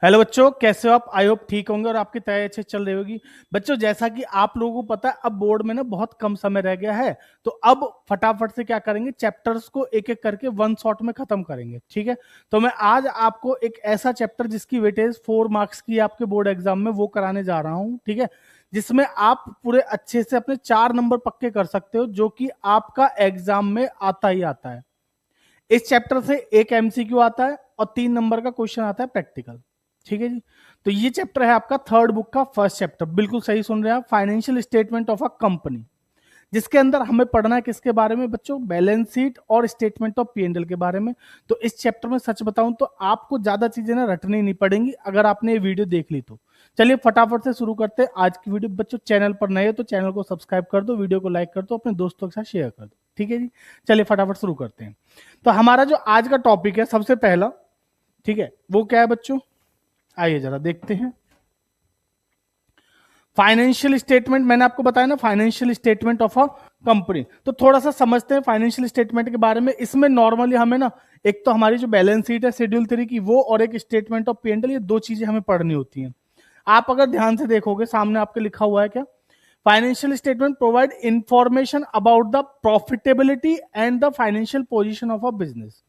Hello बच्चों, कैसे हो आप? आई होप ठीक होंगे और आपकी तैयारी अच्छे चल रही होगी। बच्चों, जैसा कि आप लोगों को पता है, अब बोर्ड में ना बहुत कम समय रह गया है, तो अब फटाफट से क्या करेंगे, चैप्टर्स को एक एक करके वन शॉट में खत्म करेंगे। ठीक है, तो मैं आज आपको एक ऐसा चैप्टर जिसकी वेटेज 4 मार्क्स की है आपके बोर्ड एग्जाम में, वो कराने जा रहा हूँ। ठीक है, जिसमें आप पूरे अच्छे से अपने 4 नंबर पक्के कर सकते हो, जो कि आपका एग्जाम में आता ही आता है। इस चैप्टर से एक एमसीक्यू आता है और 3 नंबर का क्वेश्चन आता है प्रैक्टिकल। ठीक है जी, तो ये चैप्टर है आपका थर्ड बुक का फर्स्ट चैप्टर। बिल्कुल सही सुन रहे हैं आप, financial statement of a company, जिसके अंदर हमें पढ़ना है किसके बारे में बच्चों? बैलेंस शीट और स्टेटमेंट ऑफ पी&एल के बारे में। तो इस चैप्टर में सच बताऊं तो आपको ज्यादा चीजें ना रटनी नहीं पड़ेंगी अगर आपने ये वीडियो देख ली तो। चलिए फटाफट से शुरू करते हैं आज की वीडियो। बच्चों, चैनल पर नए हो तो चैनल को सब्सक्राइब कर दो, वीडियो को लाइक कर दो, अपने दोस्तों के साथ शेयर कर दो। ठीक है जी, चलिए फटाफट शुरू करते हैं। तो हमारा जो आज का टॉपिक है सबसे पहला, ठीक है, वो क्या है बच्चों? आइए जरा देखते हैं। फाइनेंशियल स्टेटमेंट, मैंने आपको बताया ना, financial statement of a company. तो थोड़ा सा समझते हैं फाइनेंशियल स्टेटमेंट के बारे में। इसमें नॉर्मली हमें ना, एक तो हमारी जो बैलेंस शीट है शेड्यूल 3 की, वो, और एक स्टेटमेंट ऑफ पी&एल, ये दो चीजें हमें पढ़नी होती हैं। आप अगर ध्यान से देखोगे, सामने आपके लिखा हुआ है क्या? Financial statement provide information about the profitability and the financial position of a business.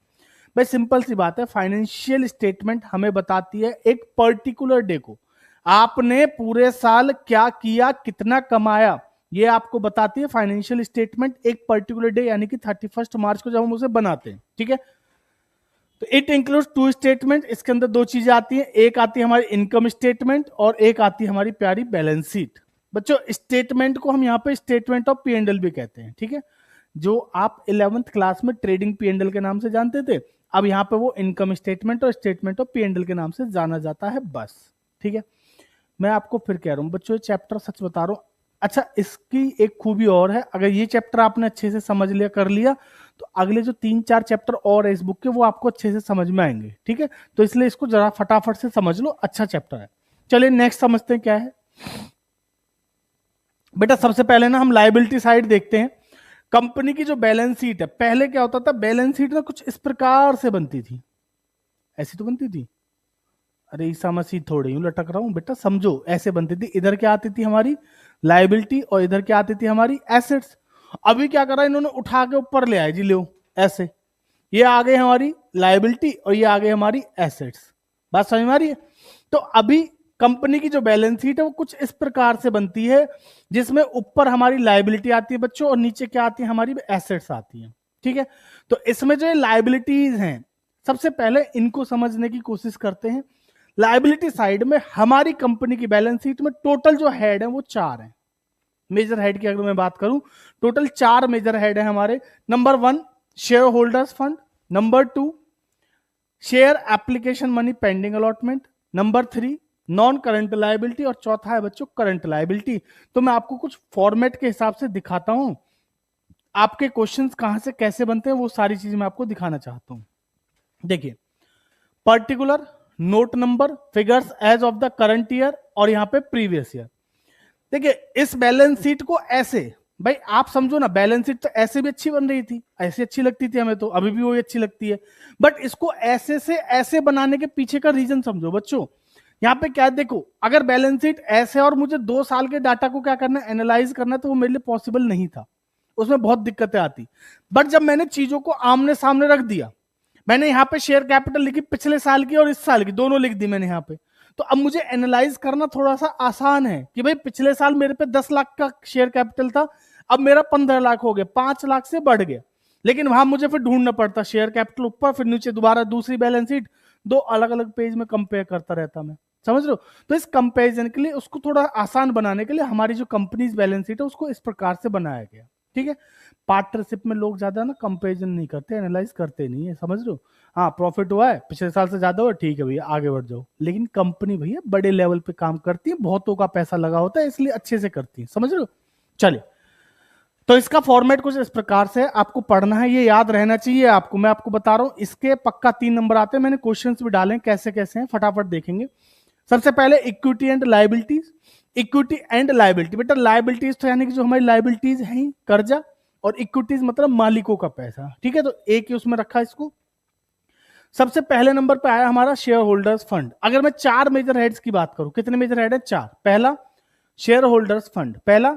भाई सिंपल सी बात है, फाइनेंशियल स्टेटमेंट हमें बताती है एक पर्टिकुलर डे को आपने पूरे साल क्या किया, कितना कमाया, ये आपको बताती है फाइनेंशियल स्टेटमेंट। एक पर्टिकुलर डे यानी कि 31 मार्च को जब हम उसे बनाते हैं। ठीक है, तो इट इंक्लूड्स 2 स्टेटमेंट। इसके अंदर दो चीजें आती हैं, एक आती है हमारी इनकम स्टेटमेंट और एक आती है हमारी प्यारी बैलेंस शीट। बच्चों, स्टेटमेंट को हम यहाँ पे स्टेटमेंट ऑफ पी&एल भी कहते हैं। ठीक है, जो आप 11th क्लास में ट्रेडिंग पी&एल के नाम से जानते थे, अब यहाँ पे वो इनकम स्टेटमेंट और स्टेटमेंट ऑफ पी&एल के नाम से जाना जाता है बस। ठीक है, मैं आपको फिर कह रहा हूं बच्चों, चैप्टर सच बता रहा हूं। अच्छा, इसकी एक खूबी और है, अगर ये चैप्टर आपने अच्छे से समझ लिया, कर लिया, तो अगले जो 3-4 चैप्टर और है इस बुक के, वो आपको अच्छे से समझ में आएंगे। ठीक है, तो इसलिए इसको जरा फटाफट से समझ लो, अच्छा चैप्टर है। चलिए नेक्स्ट समझते हैं क्या है। बेटा सबसे पहले ना हम लायबिलिटी साइड देखते हैं। कंपनी की जो बैलेंस शीट है, पहले क्या होता था, बैलेंस शीट ना कुछ इस प्रकार से बनती थी। ऐसी तो बनती थी, अरे ईसा मसीह थोड़ी यूं लटक रहा हूं बेटा, समझो, ऐसे बनती थी। इधर क्या आती थी हमारी लायबिलिटी और इधर क्या आती थी हमारी एसेट्स। अभी क्या करा इन्होंने, उठा के ऊपर ले आए जी, लो ऐसे, ये आ गई हमारी लायबिलिटी और ये आ गई हमारी एसेट्स। बात समझ में आ रही है? तो अभी कंपनी की जो बैलेंस शीट है वो कुछ इस प्रकार से बनती है, जिसमें ऊपर हमारी लायबिलिटी आती है बच्चों और नीचे क्या आती है हमारी एसेट्स आती है। ठीक है, तो इसमें जो लायबिलिटीज हैं, सबसे पहले इनको समझने की कोशिश करते हैं। लायबिलिटी साइड में हमारी कंपनी की बैलेंस शीट में टोटल जो हेड है वो 4 है। मेजर हेड की अगर मैं बात करूं, टोटल 4 मेजर हेड है हमारे। Number 1 share holders fund, number 2 share application money pending allotment, number 3 non current liability, और चौथा है बच्चों करंट लायबिलिटी। तो मैं आपको कुछ फॉर्मेट के हिसाब से दिखाता हूं, आपके क्वेश्चंस कहां से कैसे बनते हैं वो सारी चीजें मैं आपको दिखाना चाहता हूं। देखिए, particular, note number, figures as of the current year, और यहां पे प्रीवियस ईयर। देखिए, इस बैलेंस शीट को ऐसे, भाई आप समझो ना, बैलेंस शीट तो ऐसे भी अच्छी बन रही थी, ऐसे अच्छी लगती थी हमें, तो अभी भी वही अच्छी लगती है, बट इसको ऐसे से ऐसे बनाने के पीछे का रीजन समझो बच्चों। यहाँ पे क्या देखो, अगर बैलेंस शीट ऐसे और मुझे 2 साल के डाटा को क्या करना, एनालाइज करना, तो वो मेरे लिए पॉसिबल नहीं था, उसमें बहुत दिक्कतें आती। बट जब मैंने चीजों को आमने सामने रख दिया, मैंने यहाँ पे शेयर कैपिटल लिखी पिछले साल की और इस साल की, दोनों लिख दी मैंने यहाँ पे, तो अब मुझे एनालाइज करना थोड़ा सा आसान है कि भाई पिछले साल मेरे पे 10 लाख का शेयर कैपिटल था, अब मेरा 15 लाख हो गया, 5 लाख से बढ़ गया। लेकिन वहां मुझे फिर ढूंढना पड़ता शेयर कैपिटल ऊपर, फिर नीचे दोबारा दूसरी बैलेंस शीट, दो अलग अलग पेज में कंपेयर करता रहता मैं, समझ रहे हो? तो इस कंपेरिजन के लिए, उसको थोड़ा आसान बनाने के लिए, हमारी जो कंपनीज बैलेंस शीट है उसको इस प्रकार से बनाया गया। ठीक है, पार्टनरशिप में लोग ज्यादा ना कंपेरिजन नहीं करते, एनालाइज करते नहीं है, समझ रहे हो? हाँ, प्रॉफिट हुआ है पिछले साल से ज्यादा हुआ, ठीक है भैया आगे बढ़ जाओ। लेकिन कंपनी भैया बड़े लेवल पे काम करती है, बहुतों का पैसा लगा होता है, इसलिए अच्छे से करती है, समझ रहे हो? चलिए, तो इसका फॉर्मेट कुछ इस प्रकार से आपको पढ़ना है, ये याद रहना चाहिए आपको। मैं आपको बता रहा हूं, इसके पक्का 3 नंबर आते हैं, मैंने क्वेश्चंस भी डाले, कैसे कैसे हैं फटाफट देखेंगे। सबसे पहले equity and liabilities. Equity and liability, बेटा लायबिलिटीज तो यानी कि जो हमारी लायबिलिटीज हैं कर्जा, और इक्विटीज मतलब मालिकों का पैसा। ठीक है, तो एक ही उसमें रखा इसको। सबसे पहले नंबर पे आया हमारा शेयर होल्डर्स फंड। अगर मैं 4 मेजर हेड्स की बात करूं, कितने मेजर हेड है? 4। पहला शेयर होल्डर्स फंड, पहला,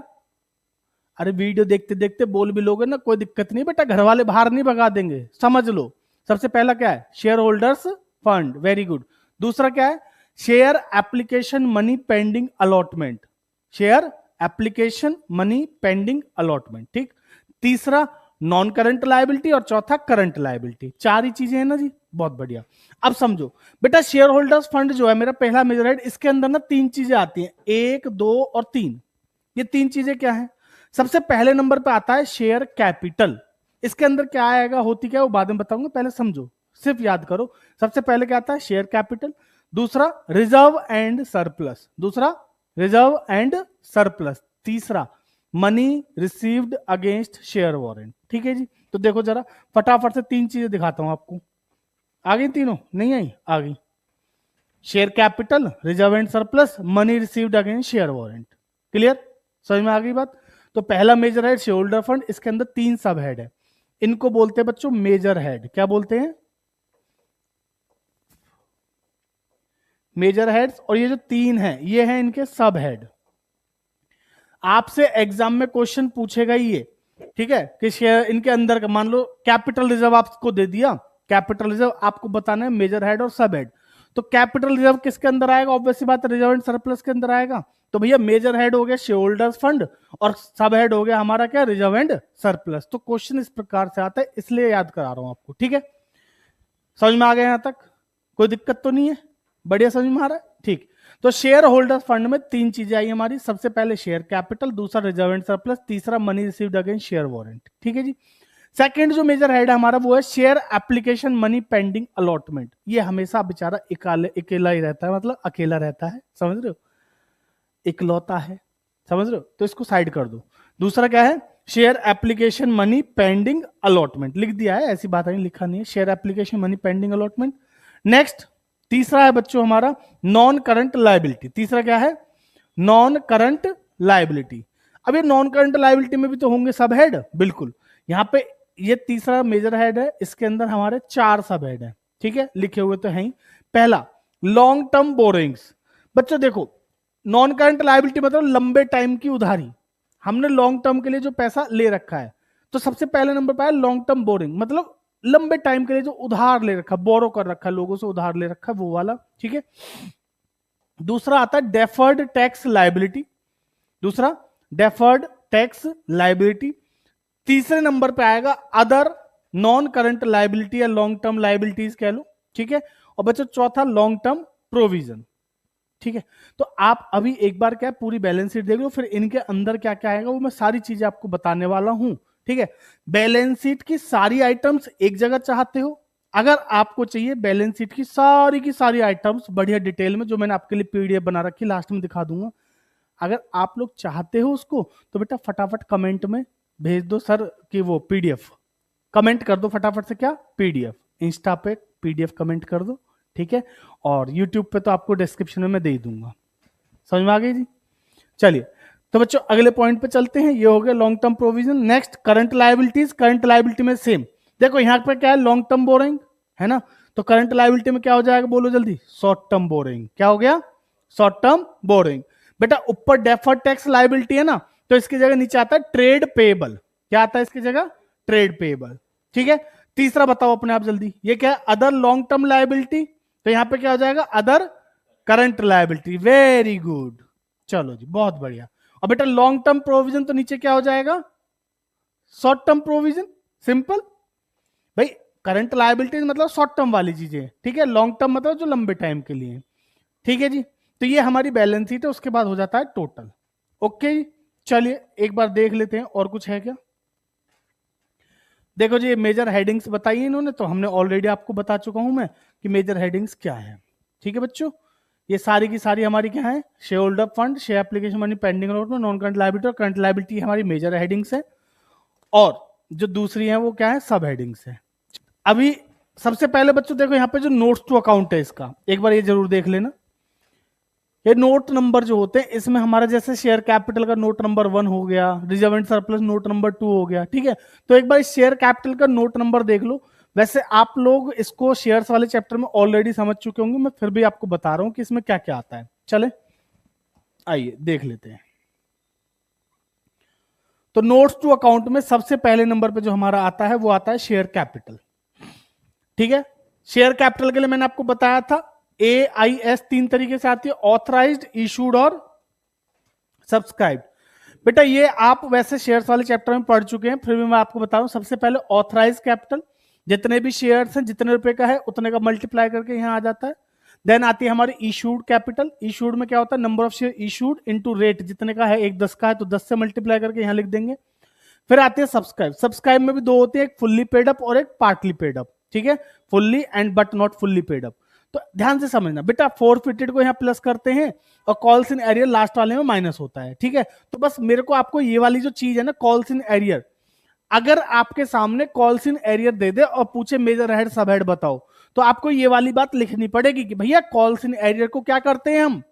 अरे वीडियो देखते देखते बोल भी लोगे ना, कोई दिक्कत नहीं बेटा, घर वाले बाहर नहीं भगा देंगे, समझ लो। सबसे पहला क्या है? Share holders fund, very good. दूसरा क्या है? Share application money pending allotment, share application money pending allotment, ठीक। तीसरा नॉन करंट लायबिलिटी और चौथा करंट लायबिलिटी। 4 ही चीजें हैं ना जी, बहुत बढ़िया। अब समझो बेटा, शेयर होल्डर्स फंड जो है मेरा पहला मेजर हेड, इसके अंदर ना 3 चीजें आती हैं, 1, 2 और 3। ये 3 चीजें क्या है? सबसे पहले नंबर पे आता है शेयर कैपिटल। इसके अंदर क्या आएगा, होती क्या है वो बाद में बताऊंगा, पहले समझो, सिर्फ याद करो। सबसे पहले क्या आता है? Share capital. दूसरा रिजर्व एंड सरप्लस, दूसरा रिजर्व एंड सरप्लस। तीसरा money received against share warrant, ठीक है जी। तो देखो जरा फटाफट से 3 चीजें दिखाता हूं आपको। आ गई तीनों? नहीं आई? आ गई। Share capital, reserve and surplus, money received against share warrant. Clear? समझ में आ गई बात? तो पहला major head share holder fund, इसके अंदर 3 सब हेड है, इनको बोलते हैं बच्चों मेजर हेड। क्या बोलते हैं? Major heads. और ये जो 3 हैं ये हैं इनके सब हेड। आपसे एग्जाम में क्वेश्चन पूछेगा ही ये, ठीक है, कि शेयर इनके अंदर का, मान लो कैपिटल रिजर्व आपको दे दिया, कैपिटल रिजर्व आपको बताना है मेजर हेड और सब हेड। तो कैपिटल रिजर्व किसके अंदर आएगा? ऑब्वियसली बात है, रिजर्व एंड सरप्लस के अंदर आएगा। तो भैया मेजर हेड हो गया शेयर होल्डर्स फंड और सब हेड हो गया हमारा क्या? Reserve and surplus. तो क्वेश्चन इस प्रकार से आता है, इसलिए याद करा रहा हूं आपको, ठीक है। समझ में आ गया यहां तक? कोई दिक्कत तो नहीं है? बढ़िया समझ में आ रहा है, ठीक। तो शेयर होल्डर्स फंड में 3 चीजें आई हमारी। सबसे पहले शेयर कैपिटल, दूसरा रिजर्व एंड सरप्लस, तीसरा money received against share warrant, ठीक है जी। सेकंड जो मेजर हेड है हमारा वो है share application money pending allotment. ये हमेशा बेचारा अकेला ही रहता है, मतलब अकेला रहता है, समझ रहे हो, इकलौता है, समझ रहे हो, तो इसको साइड कर दो। दूसरा क्या है? Share application money pending allotment, लिख दिया है, ऐसी बात नहीं, लिखा नहीं है, share application money pending allotment. Next तीसरा है बच्चों हमारा नॉन करंट लायबिलिटी। तीसरा क्या है? Non current liability. अब ये नॉन करंट लायबिलिटी में भी तो होंगे सब हेड, बिल्कुल। यहां पे ये तीसरा मेजर हेड है, इसके अंदर हमारे 4 सब हेड है, ठीक है, लिखे हुए तो है ही। पहला लॉन्ग टर्म बोरिंग्स। बच्चों देखो, नॉन करंट लायबिलिटी मतलब लंबे टाइम की उधारी, हमने लॉन्ग टर्म के लिए जो पैसा ले रखा है। तो सबसे पहले नंबर पर है लॉन्ग टर्म बोरिंग, मतलब लंबे टाइम के लिए जो उधार ले रखा, बोरो कर रखा, लोगों से उधार ले रखा, वो वाला, ठीक है। दूसरा आता है डेफर्ड टैक्स लायबिलिटी, दूसरा डेफर्ड टैक्स लायबिलिटी। तीसरे नंबर पे आएगा अदर नॉन करंट लायबिलिटी या लॉन्ग टर्म लायबिलिटीज कह लो, ठीक है। और बच्चों चौथा लॉन्ग टर्म प्रोविजन, ठीक है। तो आप अभी एक बार क्या पूरी बैलेंस शीट देख लो, फिर इनके अंदर क्या क्या आएगा वो मैं सारी चीजें आपको बताने वाला हूं, ठीक है। बैलेंस शीट की सारी आइटम्स एक जगह चाहते हो? अगर आपको चाहिए बैलेंस शीट की सारी आइटम्स बढ़िया डिटेल में, जो मैंने आपके लिए पीडीएफ बना रखी, लास्ट में दिखा दूंगा, अगर आप लोग चाहते हो उसको, तो बेटा फटाफट कमेंट में भेज दो सर कि वो पीडीएफ, कमेंट कर दो फटाफट से, क्या पीडीएफ, इंस्टा पे पीडीएफ कमेंट कर दो, ठीक है। और यूट्यूब पे तो आपको डिस्क्रिप्शन में मैं दे दूंगा। समझ में आ गई जी? चलिए, तो बच्चों अगले पॉइंट पे चलते हैं। ये हो गया long term provision. Next current liabilities. Current liability में सेम, देखो यहां पे क्या है, लॉन्ग टर्म बोरिंग है ना, तो करंट लायबिलिटी में क्या हो जाएगा, बोलो जल्दी, शॉर्ट टर्म बोरिंग। क्या हो गया? Short term borrowing. बेटा ऊपर डेफर्ड टैक्स लायबिलिटी है ना, तो इसकी जगह नीचे आता है ट्रेड पेएबल। क्या आता है इसकी जगह? ट्रेड पेएबल, ठीक है। तीसरा बताओ अपने आप जल्दी, ये क्या है? अदर लॉन्ग टर्म लायबिलिटी, तो यहां पे क्या हो जाएगा? Other current liability. Very good, चलो जी बहुत बढ़िया। और बेटा लॉन्ग टर्म प्रोविजन, तो नीचे क्या हो जाएगा? Short term provision. सिंपल भाई, करंट लायबिलिटी मतलब शॉर्ट टर्म वाली चीजें, ठीक है, लॉन्ग टर्म मतलब जो लंबे टाइम के लिए, ठीक है जी। तो ये हमारी बैलेंस शीट है, उसके बाद हो जाता है टोटल। ओके जी, चलिए एक बार देख लेते हैं और कुछ है क्या। देखो जी, मेजर हेडिंग्स बताइए इन्होंने, तो हमने ऑलरेडी आपको बता चुका हूं मैं कि मेजर हेडिंग्स क्या है, ठीक है बच्चों। ये सारी की सारी हमारी क्या है? Share holder fund, share application money pending allotment, non current liability और करंट लायबिलिटी हमारी मेजर हेडिंग्स है, और जो दूसरी है वो क्या है? सब हेडिंग्स है। अभी सबसे पहले बच्चों देखो यहाँ पे जो नोट्स टू अकाउंट है इसका, एक बार ये जरूर देख लेना। ये नोट नंबर जो होते हैं इसमें हमारा जैसे शेयर कैपिटल का नोट नंबर 1 हो गया, reserve and surplus note number 2 हो गया, ठीक है। तो एक बार शेयर कैपिटल का नोट नंबर देख लो, वैसे आप लोग इसको शेयर्स वाले चैप्टर में ऑलरेडी समझ चुके होंगे, मैं फिर भी आपको बता रहा हूं कि इसमें क्या क्या आता है। चले आइए देख लेते हैं। तो नोट्स टू अकाउंट में सबसे पहले नंबर पे जो हमारा आता है वो आता है शेयर कैपिटल। ठीक है, शेयर कैपिटल के लिए मैंने आपको बताया था AIS 3 तरीके से आती है, ऑथराइज्ड, इशूड और सब्सक्राइब। बेटा ये आप वैसे शेयर्स वाले चैप्टर में पढ़ चुके हैं, फिर भी मैं आपको बता रहा हूं। सबसे पहले ऑथराइज कैपिटल, जितने भी शेयर्स हैं जितने रुपए का है उतने का मल्टीप्लाई करके यहां आ जाता है। देन आती है हमारी इशूड कैपिटल। इशूड में क्या होता है, number of share issued into rate, जितने का है 1 10 का है तो 10 से मल्टीप्लाई करके यहां लिख देंगे। फिर आती है सब्सक्राइब। सब्सक्राइब में भी दो होते हैं, एक फुल्ली पेड अप और एक पार्टली पेड अप। ठीक है, fully and but not fully paid up. तो ध्यान से समझना बेटा, फोरफिटेड को यहां प्लस करते हैं और कॉल्स इन एरियर लास्ट वाले में माइनस होता है। ठीक है, तो बस मेरे को आपको ये वाली जो चीज है ना, कॉल्स इन एरियर, अगर आपके सामने कॉल्स इन एरियर दे दे और पूछे मेजर हेड सब हेड बताओ, तो आपको ये वाली बात लिखनी पड़ेगी कि भैया कॉल्स इन एरियर को क्या करते हैं हम।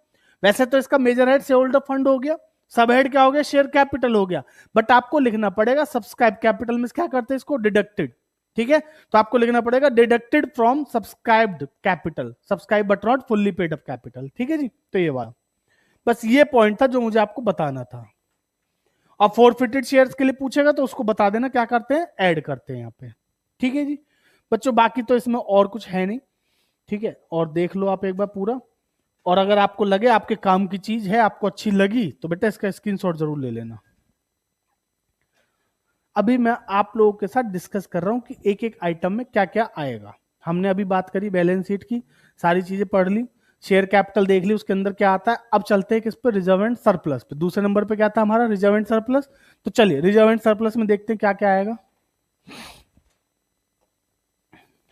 वैसे तो इसका major head share holder fund हो गया, सब हेड क्या हो गया, शेयर कैपिटल हो गया, बट आपको लिखना पड़ेगा सब्सक्राइब कैपिटल में क्या करते हैं इसको, डिडक्टेड। ठीक है, तो आपको लिखना पड़ेगा deducted from subscribed capital, subscribe but not fully paid up capital. ठीक है जी, तो ये वाला बस ये पॉइंट था जो मुझे आपको बताना था। अब फोरफिटेड शेयर्स के लिए पूछेगा तो उसको बता देना क्या करते हैं, ऐड करते हैं यहाँ पे। ठीक है जी बच्चों, बाकी तो इसमें और कुछ है नहीं। ठीक है, और देख लो आप एक बार पूरा, और अगर आपको लगे आपके काम की चीज है, आपको अच्छी लगी, तो बेटा इसका स्क्रीनशॉट जरूर ले लेना। अभी मैं आप लोगों के साथ डिस्कस कर रहा हूं कि एक एक आइटम में क्या क्या आएगा। हमने अभी बात करी बैलेंस शीट की, सारी चीजें पढ़ ली, शेयर कैपिटल देख ली, उसके अंदर क्या आता है। अब चलते हैं किस पे, रिजर्व एंड सरप्लस पे। दूसरे नंबर पे क्या था हमारा, रिजर्व एंड सरप्लस। तो चलिए रिजर्व एंड सरप्लस में देखते हैं क्या क्या आएगा।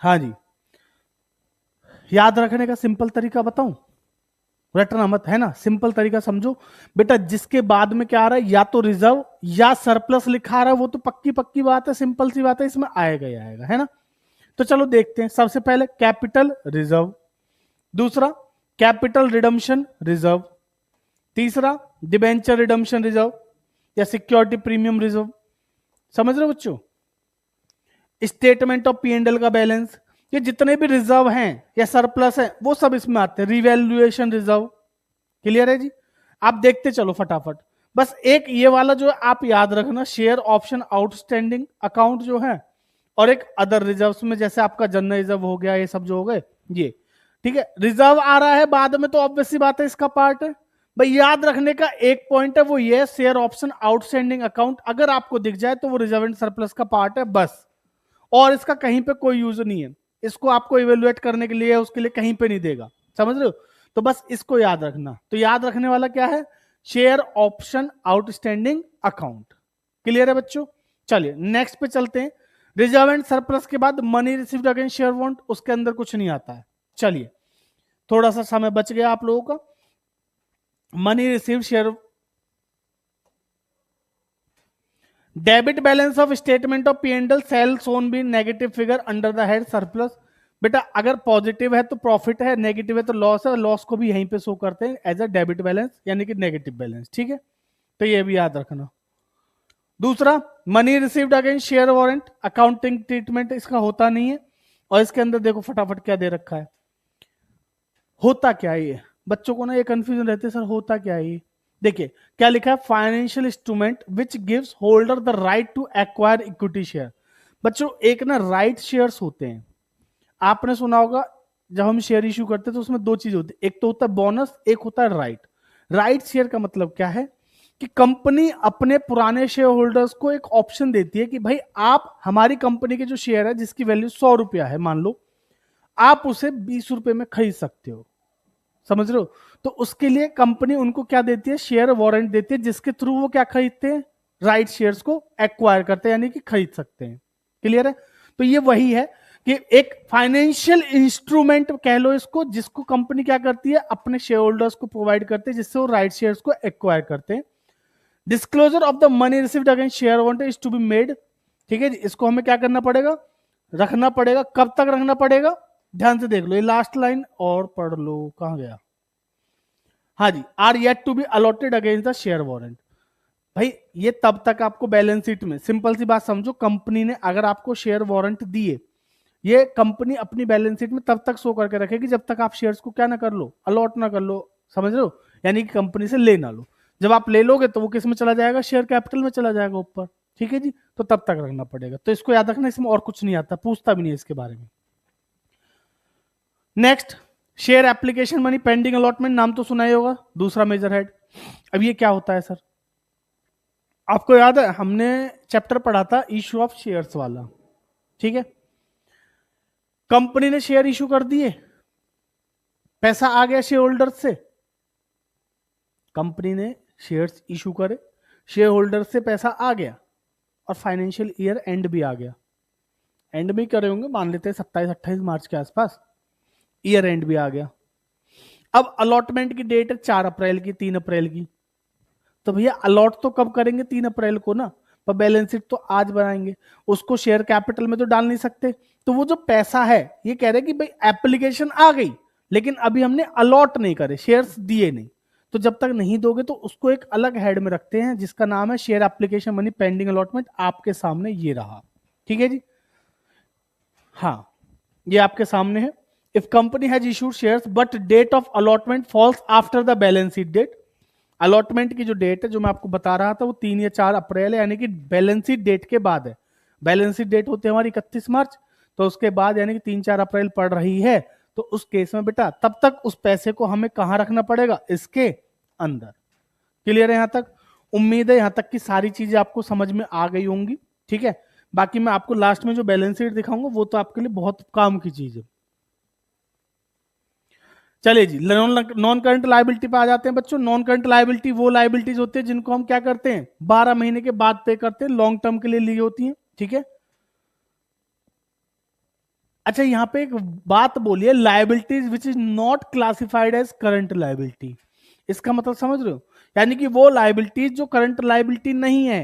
हाँ जी, याद रखने का सिंपल तरीका बताऊं, रटना मत, है ना, सिंपल तरीका समझो बेटा। जिसके बाद में क्या आ रहा है, या तो रिजर्व या सरप्लस लिखा रहा है, वो तो पक्की पक्की बात है, सिंपल सी बात है, इसमें आएगा ही आएगा, है ना। तो चलो देखते हैं। सबसे पहले कैपिटल रिजर्व, दूसरा कैपिटल रिडम्पशन रिजर्व, तीसरा डिबेंचर रिडम्पशन रिजर्व या सिक्योरिटी प्रीमियम रिजर्व। समझ रहे हो बच्चों, स्टेटमेंट ऑफ P&L का बैलेंस, ये जितने भी रिजर्व हैं या सरप्लस है वो सब इसमें आते हैं। रिवैल्यूएशन रिजर्व, क्लियर है जी। आप देखते चलो फटाफट। बस एक ये वाला जो है आप याद रखना, शेयर ऑप्शन आउटस्टैंडिंग अकाउंट जो है, और एक अदर रिजर्व्स में जैसे आपका जनरल रिजर्व हो गया, ये सब जो हो गए ये। ठीक है, रिजर्व आ रहा है बाद में तो ऑब्वियस सी बात है इसका पार्ट है। भाई याद रखने का एक पॉइंट है, वो ये शेयर ऑप्शन आउटस्टैंडिंग अकाउंट अगर आपको दिख जाए तो वो रिजर्व एंड सरप्लस का पार्ट है बस, और इसका कहीं पे कोई यूज नहीं है। इसको आपको इवेल्युएट करने के लिए उसके लिए कहीं पे नहीं देगा, समझ रहे हो। तो बस इसको याद रखना। तो याद रखने वाला क्या है, share option outstanding account. Clear है बच्चों, चलिए नेक्स्ट पे चलते हैं। रिजर्व एंड सरप्लस के बाद money received against share warrant, उसके अंदर कुछ नहीं आता है। चलिए थोड़ा सा समय बच गया आप लोगों का। Money received share, debit balance of statement of P&L shall shown be negative figure under the head surplus. बेटा अगर पॉजिटिव है तो प्रॉफिट है, नेगेटिव है तो लॉस है, लॉस को भी यहीं पे शो करते हैं एज अ डेबिट बैलेंस यानी कि नेगेटिव बैलेंस। ठीक है, तो ये भी याद रखना। दूसरा money received against share warrant, accounting treatment इसका होता नहीं है। और इसके अंदर देखो फटाफट क्या दे रखा है, होता क्या है ये, बच्चों को ना ये कंफ्यूजन रहते है सर होता क्या है ये। देखिए क्या लिखा है, financial instrument which gives holder the right to acquire equity share. बच्चों एक ना राइट शेयर्स होते हैं, आपने सुना होगा जब हम शेयर इश्यू करते हैं तो उसमें दो चीज होती है, एक तो होता है बोनस, एक होता है राइट। राइट शेयर का मतलब क्या है कि कंपनी अपने पुराने शेयर होल्डर्स को एक ऑप्शन देती है कि भाई आप हमारी कंपनी के जो शेयर है जिसकी वैल्यू 100 रुपया है मान लो, आप उसे 20 रुपए में खरीद सकते हो। समझ रहे हो, तो उसके लिए कंपनी उनको क्या देती है, शेयर वारंट देती है, जिसके थ्रू वो क्या खरीदते हैं, राइट शेयर्स को एक्वायर करते हैं यानी कि खरीद सकते हैं। क्लियर है, तो ये वही है कि एक फाइनेंशियल इंस्ट्रूमेंट कह लो इसको, जिसको कंपनी क्या करती है, अपने शेयर होल्डर्स को प्रोवाइड करते हैं जिससे वो राइट शेयर्स को एक्वायर करते हैं। Disclosure of the money received against share warrant is to be made. ठीक है जी, इसको हमें क्या करना पड़ेगा, रखना पड़ेगा। कब तक रखना पड़ेगा, ध्यान से देख लो ये लास्ट लाइन और पढ़ लो, कहां गया, हाँ जी, are yet to be allotted against the share warrant. भाई ये तब तक आपको बैलेंस शीट में, सिंपल सी बात समझो, कंपनी ने अगर आपको शेयर वारंट दिए ये कंपनी अपनी बैलेंस शीट में तब तक शो करके रखेगी जब तक आप शेयर्स को क्या ना कर लो, अलॉट ना कर लो, समझ रहे हो, यानी कि कंपनी से ले ना लो। जब आप ले लोगे तो वो किस में चला जाएगा, शेयर कैपिटल में चला जाएगा ऊपर, ठीक है जी। तो तब तक रखना पड़ेगा, तो इसको याद रखना, इसमें और कुछ नहीं आता, पूछता भी नहीं इसके बारे में। Next, share application money pending allotment, नाम तो सुना ही होगा, दूसरा मेजर हेड। अब ये क्या होता है सर, आपको याद है हमने चैप्टर पढ़ा था इशू ऑफ शेयर्स वाला, ठीक है। कंपनी ने शेयर इशू कर दिए, पैसा आ गया शेयर होल्डर से, कंपनी ने शेयर्स इशू करे, शेयर होल्डर से पैसा आ गया, और फाइनेंशियल ईयर एंड भी आ गया। एंड में करे होंगे, मान लेते हैं 27-28 मार्च के आसपास, ईयर एंड भी आ गया। अब अलॉटमेंट की डेट है 4 अप्रैल की, 3 अप्रैल की, तो भैया अलॉट तो कब करेंगे, 3 अप्रैल को ना, पर बैलेंस शीट तो आज बनाएंगे, उसको शेयर कैपिटल में तो डाल नहीं सकते। तो वो जो पैसा है, ये कह रहे कि भाई एप्लीकेशन आ गई, लेकिन अभी हमने अलॉट नहीं करे, शेयर्स दिए नहीं, तो जब तक नहीं दोगे तो उसको एक अलग हेड में रखते हैं जिसका नाम है share application money pending allotment. आपके सामने ये रहा, ठीक है जी, हाँ ये आपके सामने है। If company has issued shares but date of allotment falls after the balance sheet date, allotment की जो डेट है जो मैं आपको बता रहा था वो 3 या 4 अप्रैल है, यानी कि बैलेंस शीट डेट के बाद है। बैलेंस शीट डेट होती है हमारी 31 मार्च, तो उसके बाद यानी कि 3-4 अप्रैल पड़ रही है, तो उस केस में बेटा तब तक उस पैसे को हमें कहां रखना पड़ेगा, इसके अंदर। क्लियर है यहां तक? उम्मीद है यहां तक की सारी चीजें आपको समझ में आ गई होंगी, ठीक है। बाकी मैं आपको लास्ट में जो बैलेंस शीट दिखाऊंगा वो तो आपके लिए बहुत काम की चीज है। चलिए जी, नॉन करंट लायबिलिटी पे आ जाते हैं बच्चों। नॉन करंट लायबिलिटी वो लायबिलिटीज होती है जिनको हम क्या करते हैं, 12 महीने के बाद पे करते हैं, लॉन्ग टर्म के लिए ली होती है, ठीक है। अच्छा यहां पे एक बात बोलिए, liabilities which is not classified as current liability, इसका मतलब समझ रहे हो, यानी कि वो लायबिलिटीज जो करंट लायबिलिटी नहीं है।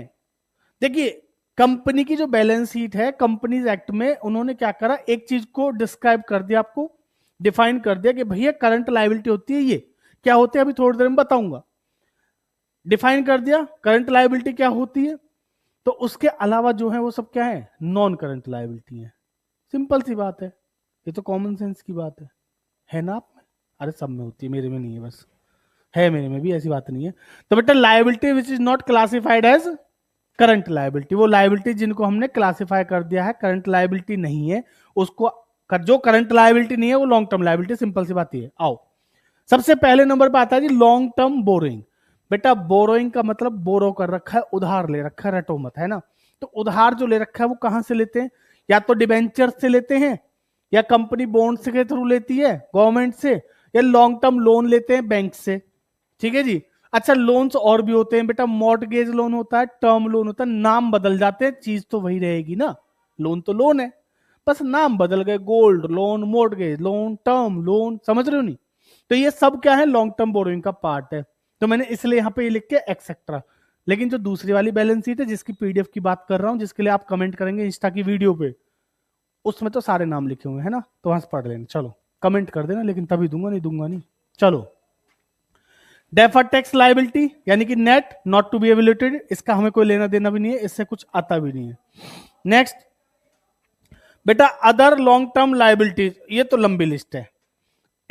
देखिए कंपनी की जो बैलेंस शीट है, कंपनीज एक्ट में उन्होंने क्या करा, एक चीज को डिस्क्राइब कर दिया, आपको डिफाइन कर दिया कि भैया करंट लायबिलिटी होती है ये, क्या होते हैं अभी थोड़ी देर में बताऊंगा। डिफाइन कर दिया करंट लायबिलिटी क्या होती है, तो उसके अलावा जो है वो सब क्या है, नॉन करंट लायबिलिटी है। सिंपल सी बात है, ये तो कॉमन सेंस की बात है ना आप में? अरे सब में होती है, मेरे में नहीं है, बस है मेरे में भी, ऐसी बात नहीं है। तो बेटा liability which is not classified as current liability, वो लायबिलिटी जिनको हमने क्लासिफाई कर दिया है करंट लायबिलिटी नहीं है, उसको जो करंट लायबिलिटी नहीं है वो लॉन्ग टर्म लायबिलिटी, सिंपल सी बात है। आओ सबसे पहले नंबर पे आता है जी लॉन्ग टर्म बोरोइंग। बेटा बोरोइंग का मतलब बोरो कर रखा है, उधार ले रखा है, रटो मत, है ना। तो उधार जो ले रखा है वो कहां से लेते हैं, या तो डिबेंचर से लेते हैं, या कंपनी बॉन्ड्स के थ्रू लेती है गवर्नमेंट से, या लॉन्ग टर्म लोन लेते हैं बैंक से, ठीक है जी। अच्छा लोन्स और भी होते हैं बेटा, मॉर्टगेज लोन होता है, टर्म लोन होता है, नाम बदल जाते हैं, चीज तो वही रहेगी ना, लोन तो लोन है, बस नाम बदल गए, gold loan, mortgage loan, term loan, समझ रहे हो नहीं। तो ये सब क्या है, लॉन्ग टर्म बोरोइंग का पार्ट है, तो मैंने इसलिए यहां पे ये लिख के एक्सेट्रा। लेकिन जो दूसरी वाली बैलेंस शीट है जिसकी पीडीएफ की बात कर रहा हूं, जिसके लिए आप कमेंट करेंगे इंस्टा की वीडियो पे, उसमें तो सारे नाम लिखे हुए हैं ना, तो वहां से पढ़ लेना, चलो कमेंट कर देना, लेकिन तभी दूंगा, नहीं दूंगा नहीं। चलो डेफर्ड टैक्स लायबिलिटी यानी कि नेट नॉट टू बी एवेल्यूएटेड, इसका हमें कोई लेना देना भी नहीं है, इससे कुछ आता भी नहीं है। नेक्स्ट बेटा अदर लॉन्ग टर्म लायबिलिटीज, ये तो लंबी लिस्ट है,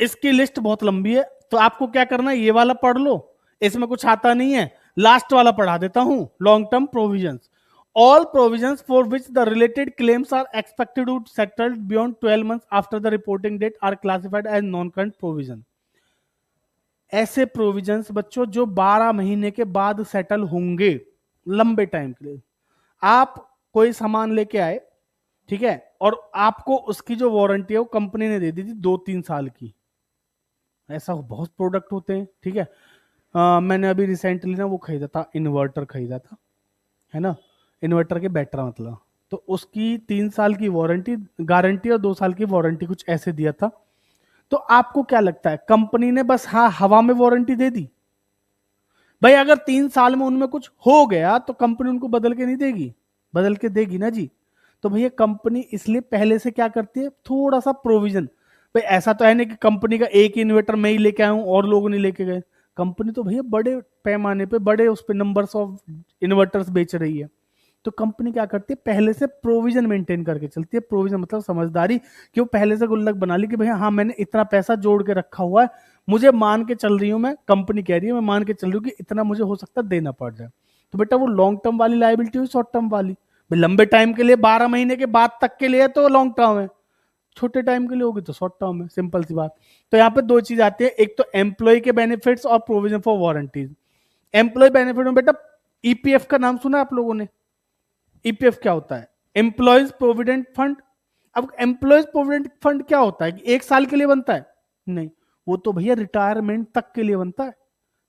इसकी लिस्ट बहुत लंबी है, तो आपको क्या करना है, ये वाला पढ़ लो, इसमें कुछ आता नहीं है, लास्ट वाला पढ़ा देता हूं, long term provisions. All provisions for which the related claims are expected to settle beyond 12 months after the reporting date are classified as non-current provision. ऐसे प्रोविजंस बच्चों जो 12 महीने के बाद सेटल होंगे, लंबे टाइम के लिए। आप कोई सामान लेके आए, ठीक है, और आपको उसकी जो वारंटी है वो कंपनी ने दे दी थी 2-3 साल की, ऐसा बहुत प्रोडक्ट होते हैं, ठीक है। मैंने अभी रिसेंटली ना वो खरीदा था, इन्वर्टर खरीदा था, है ना, इन्वर्टर के बैटरा मतलब, तो उसकी 3 साल की वारंटी गारंटी और 2 साल की वारंटी कुछ ऐसे दिया था। तो आपको क्या लगता है, कंपनी ने बस हाँ हवा में वारंटी दे दी? भाई अगर 3 साल में उनमें कुछ हो गया तो कंपनी उनको बदल के नहीं देगी, बदल के देगी ना जी। तो भैया कंपनी इसलिए पहले से क्या करती है, थोड़ा सा प्रोविजन। भाई ऐसा तो है नहीं कि कंपनी का एक इन्वर्टर मैं ही लेके आया हूं और लोग नहीं लेके गए, कंपनी तो भैया बड़े पैमाने पे, बड़े उस पर नंबर्स ऑफ इन्वर्टर्स बेच रही है, तो कंपनी क्या करती है, पहले से प्रोविजन मेंटेन करके चलती है। प्रोविजन मतलब समझदारी, कि वो पहले से गुल्लक बना ली कि भैया हाँ मैंने इतना पैसा जोड़ के रखा हुआ है, मुझे मान के चल रही हूँ मैं, कंपनी कह रही है मैं मान के चल रही हूँ कि इतना मुझे हो सकता है देना पड़ जाए। तो बेटा वो लॉन्ग टर्म वाली लायबिलिटी हुई, शॉर्ट टर्म वाली। लंबे टाइम के लिए 12 महीने के बाद तक के लिए तो लॉन्ग टर्म है, छोटे टाइम के लिए होगी तो शॉर्ट टर्म है, सिंपल सी बात। तो यहाँ पे दो चीज आती है, एक तो एम्प्लॉय के बेनिफिट्स और provision for warranties. Employ benefit में बेटा ईपीएफ का नाम सुना आप लोगों ने? ईपीएफ क्या होता है? Employees provident fund. अब एम्प्लॉयज प्रोविडेंट फंड क्या होता है कि एक साल के लिए बनता है? नहीं, वो तो भैया रिटायरमेंट तक के लिए बनता है।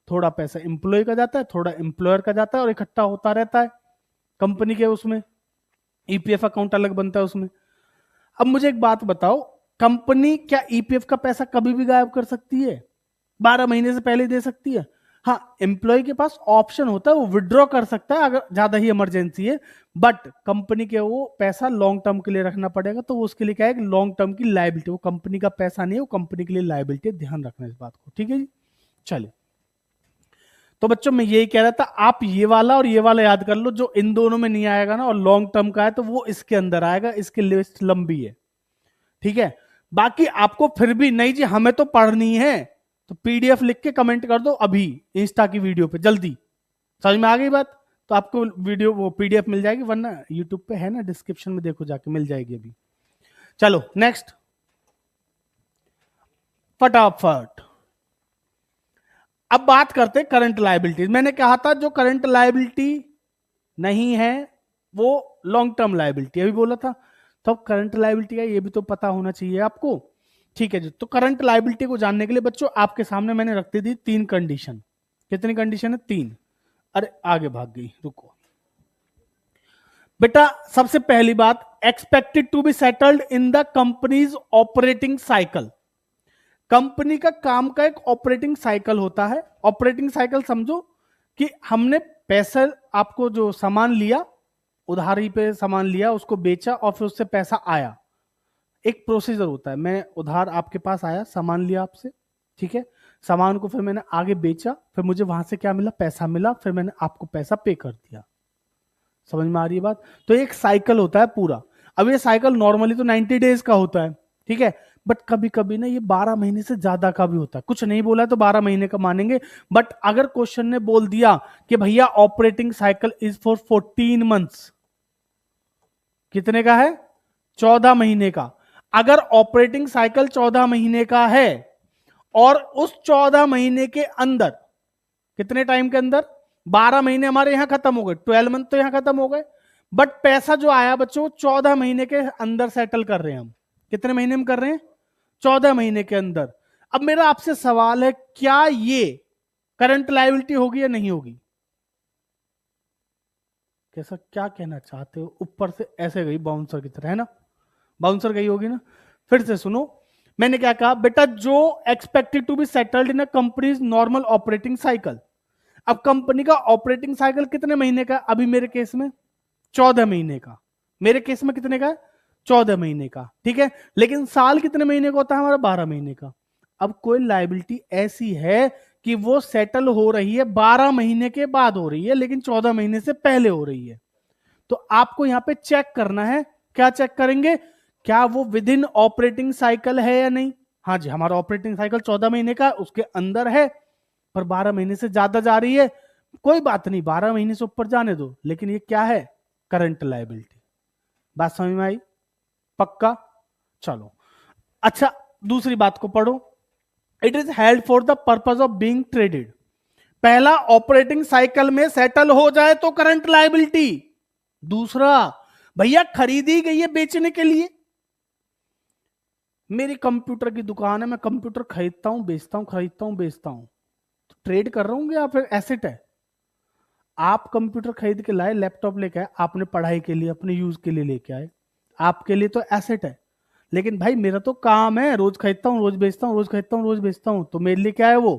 थोड़ा पैसा एम्प्लॉय का जाता है, थोड़ा एम्प्लॉयर का जाता है, और इकट्ठा होता रहता है कंपनी के उसमें। ईपीएफ अकाउंट अलग बनता है उसमें। अब मुझे एक बात बताओ, कंपनी क्या ईपीएफ का पैसा कभी भी गायब कर सकती है? 12 महीने से पहले दे सकती है? हाँ, एम्प्लॉय के पास ऑप्शन होता है, वो विड्रॉ कर सकता है अगर ज्यादा ही इमरजेंसी है, बट कंपनी के वो पैसा लॉन्ग टर्म के लिए रखना पड़ेगा। तो वो उसके लिए क्या है, लॉन्ग टर्म की लायबिलिटी, वो कंपनी का पैसा नहीं है, वो कंपनी के लिए लायबिलिटी है। ध्यान रखना इस बात को, ठीक है जी। चलिए, तो बच्चों मैं यही कह रहा था, आप ये वाला और ये वाला याद कर लो, जो इन दोनों में नहीं आएगा ना और लॉन्ग टर्म का है तो वो इसके अंदर आएगा, इसकी लिस्ट लंबी है, ठीक है। बाकी आपको फिर भी नहीं जी हमें तो पढ़नी है, तो पीडीएफ लिख के कमेंट कर दो अभी इंस्टा की वीडियो पे, जल्दी। समझ में आ गई बात? तो आपको वीडियो वो पीडीएफ मिल जाएगी, वरना यूट्यूब पे है ना, डिस्क्रिप्शन में देखो जाके, मिल जाएगी अभी। चलो नेक्स्ट, फटाफट अब बात करते हैं करंट लायबिलिटीज। मैंने कहा था जो करंट लायबिलिटी नहीं है वो लॉन्ग टर्म लायबिलिटी, अभी बोला था। तो अब करंट लायबिलिटी का ये भी तो पता होना चाहिए आपको, ठीक है जी। तो करंट लायबिलिटी को जानने के लिए बच्चों आपके सामने मैंने रख दी थी 3 कंडीशन। कितनी कंडीशन है? 3। अरे आगे भाग गई, रुको बेटा। सबसे पहली बात, expected to be settled in the companies operating cycle. Company का काम का एक ऑपरेटिंग साइकिल होता है। ऑपरेटिंग साइकिल समझो कि हमने पैसा, आपको जो सामान लिया, उधारी पे सामान लिया, उसको बेचा और फिर उससे पैसा आया, एक प्रोसीजर होता है। मैं उधार आपके पास आया, सामान लिया आपसे, ठीक है, सामान को फिर मैंने आगे बेचा, फिर मुझे वहां से क्या मिला? पैसा मिला, फिर मैंने आपको पैसा पे कर दिया। समझ में आ रही है बात? तो एक साइकिल होता है पूरा। अब ये साइकिल नॉर्मली तो 90 डेज का होता है, ठीक है, बट कभी कभी ना ये 12 महीने से ज्यादा का भी होता है। कुछ नहीं बोला तो 12 महीने का मानेंगे, बट अगर क्वेश्चन ने बोल दिया कि भैया operating cycle is for 14 months, कितने का है? 14 महीने का। अगर ऑपरेटिंग साइकिल 14 महीने का है और उस 14 महीने के अंदर, कितने टाइम के अंदर? 12 महीने हमारे यहां खत्म हो गए, 12 मंथ तो यहां खत्म हो गए, बट पैसा जो आया बच्चों 14 महीने के अंदर सेटल कर रहे हैं हम। कितने महीने में कर रहे हैं? 14 महीने के अंदर। अब मेरा आपसे सवाल है, क्या ये करंट लायबिलिटी होगी या नहीं होगी? कैसा, क्या कहना चाहते हो? ऊपर से ऐसे गई बाउंसर की तरह, है ना? बाउंसर गई होगी ना। फिर से सुनो, मैंने क्या कहा बेटा, जो expected to be settled in a companies normal operating cycle. अब कंपनी का ऑपरेटिंग साइकिल कितने महीने का? अभी मेरे केस में 14 महीने का। मेरे केस में कितने का? 14 महीने का, ठीक है। लेकिन साल कितने महीने का होता है हमारा? 12 महीने का। अब कोई लायबिलिटी ऐसी है कि वो सेटल हो रही है 12 महीने के बाद हो रही है, लेकिन 14 महीने से पहले हो रही है, तो आपको यहां पे चेक करना है। क्या चेक करेंगे? क्या वो विद इन ऑपरेटिंग साइकिल है या नहीं? हाँ जी, हमारा ऑपरेटिंग साइकिल 14 महीने का, उसके अंदर है, पर 12 महीने से ज्यादा जा रही है, कोई बात नहीं, 12 महीने से ऊपर जाने दो, लेकिन ये क्या है? Current liability. बात समझ में आई? पक्का? चलो अच्छा, दूसरी बात को पढ़ो। It is held for the purpose of being traded. पहला, ऑपरेटिंग साइकिल में सेटल हो जाए तो करंट लायबिलिटी। दूसरा, भैया खरीदी गई है बेचने के लिए। मेरी कंप्यूटर की दुकान है, मैं कंप्यूटर खरीदता हूं बेचता हूं, खरीदता हूं बेचता हूं, तो ट्रेड कर रहा हूं या फिर एसेट है? आप कंप्यूटर खरीद के लाए, लैपटॉप लेके आए, आपने पढ़ाई के लिए अपने यूज के लिए लेके आए, आपके लिए तो एसेट है। लेकिन भाई मेरा तो काम है, रोज खरीदता हूं रोज बेचता हूं, रोज खरीदता हूं रोज बेचता हूं, तो मेरे लिए क्या है वो?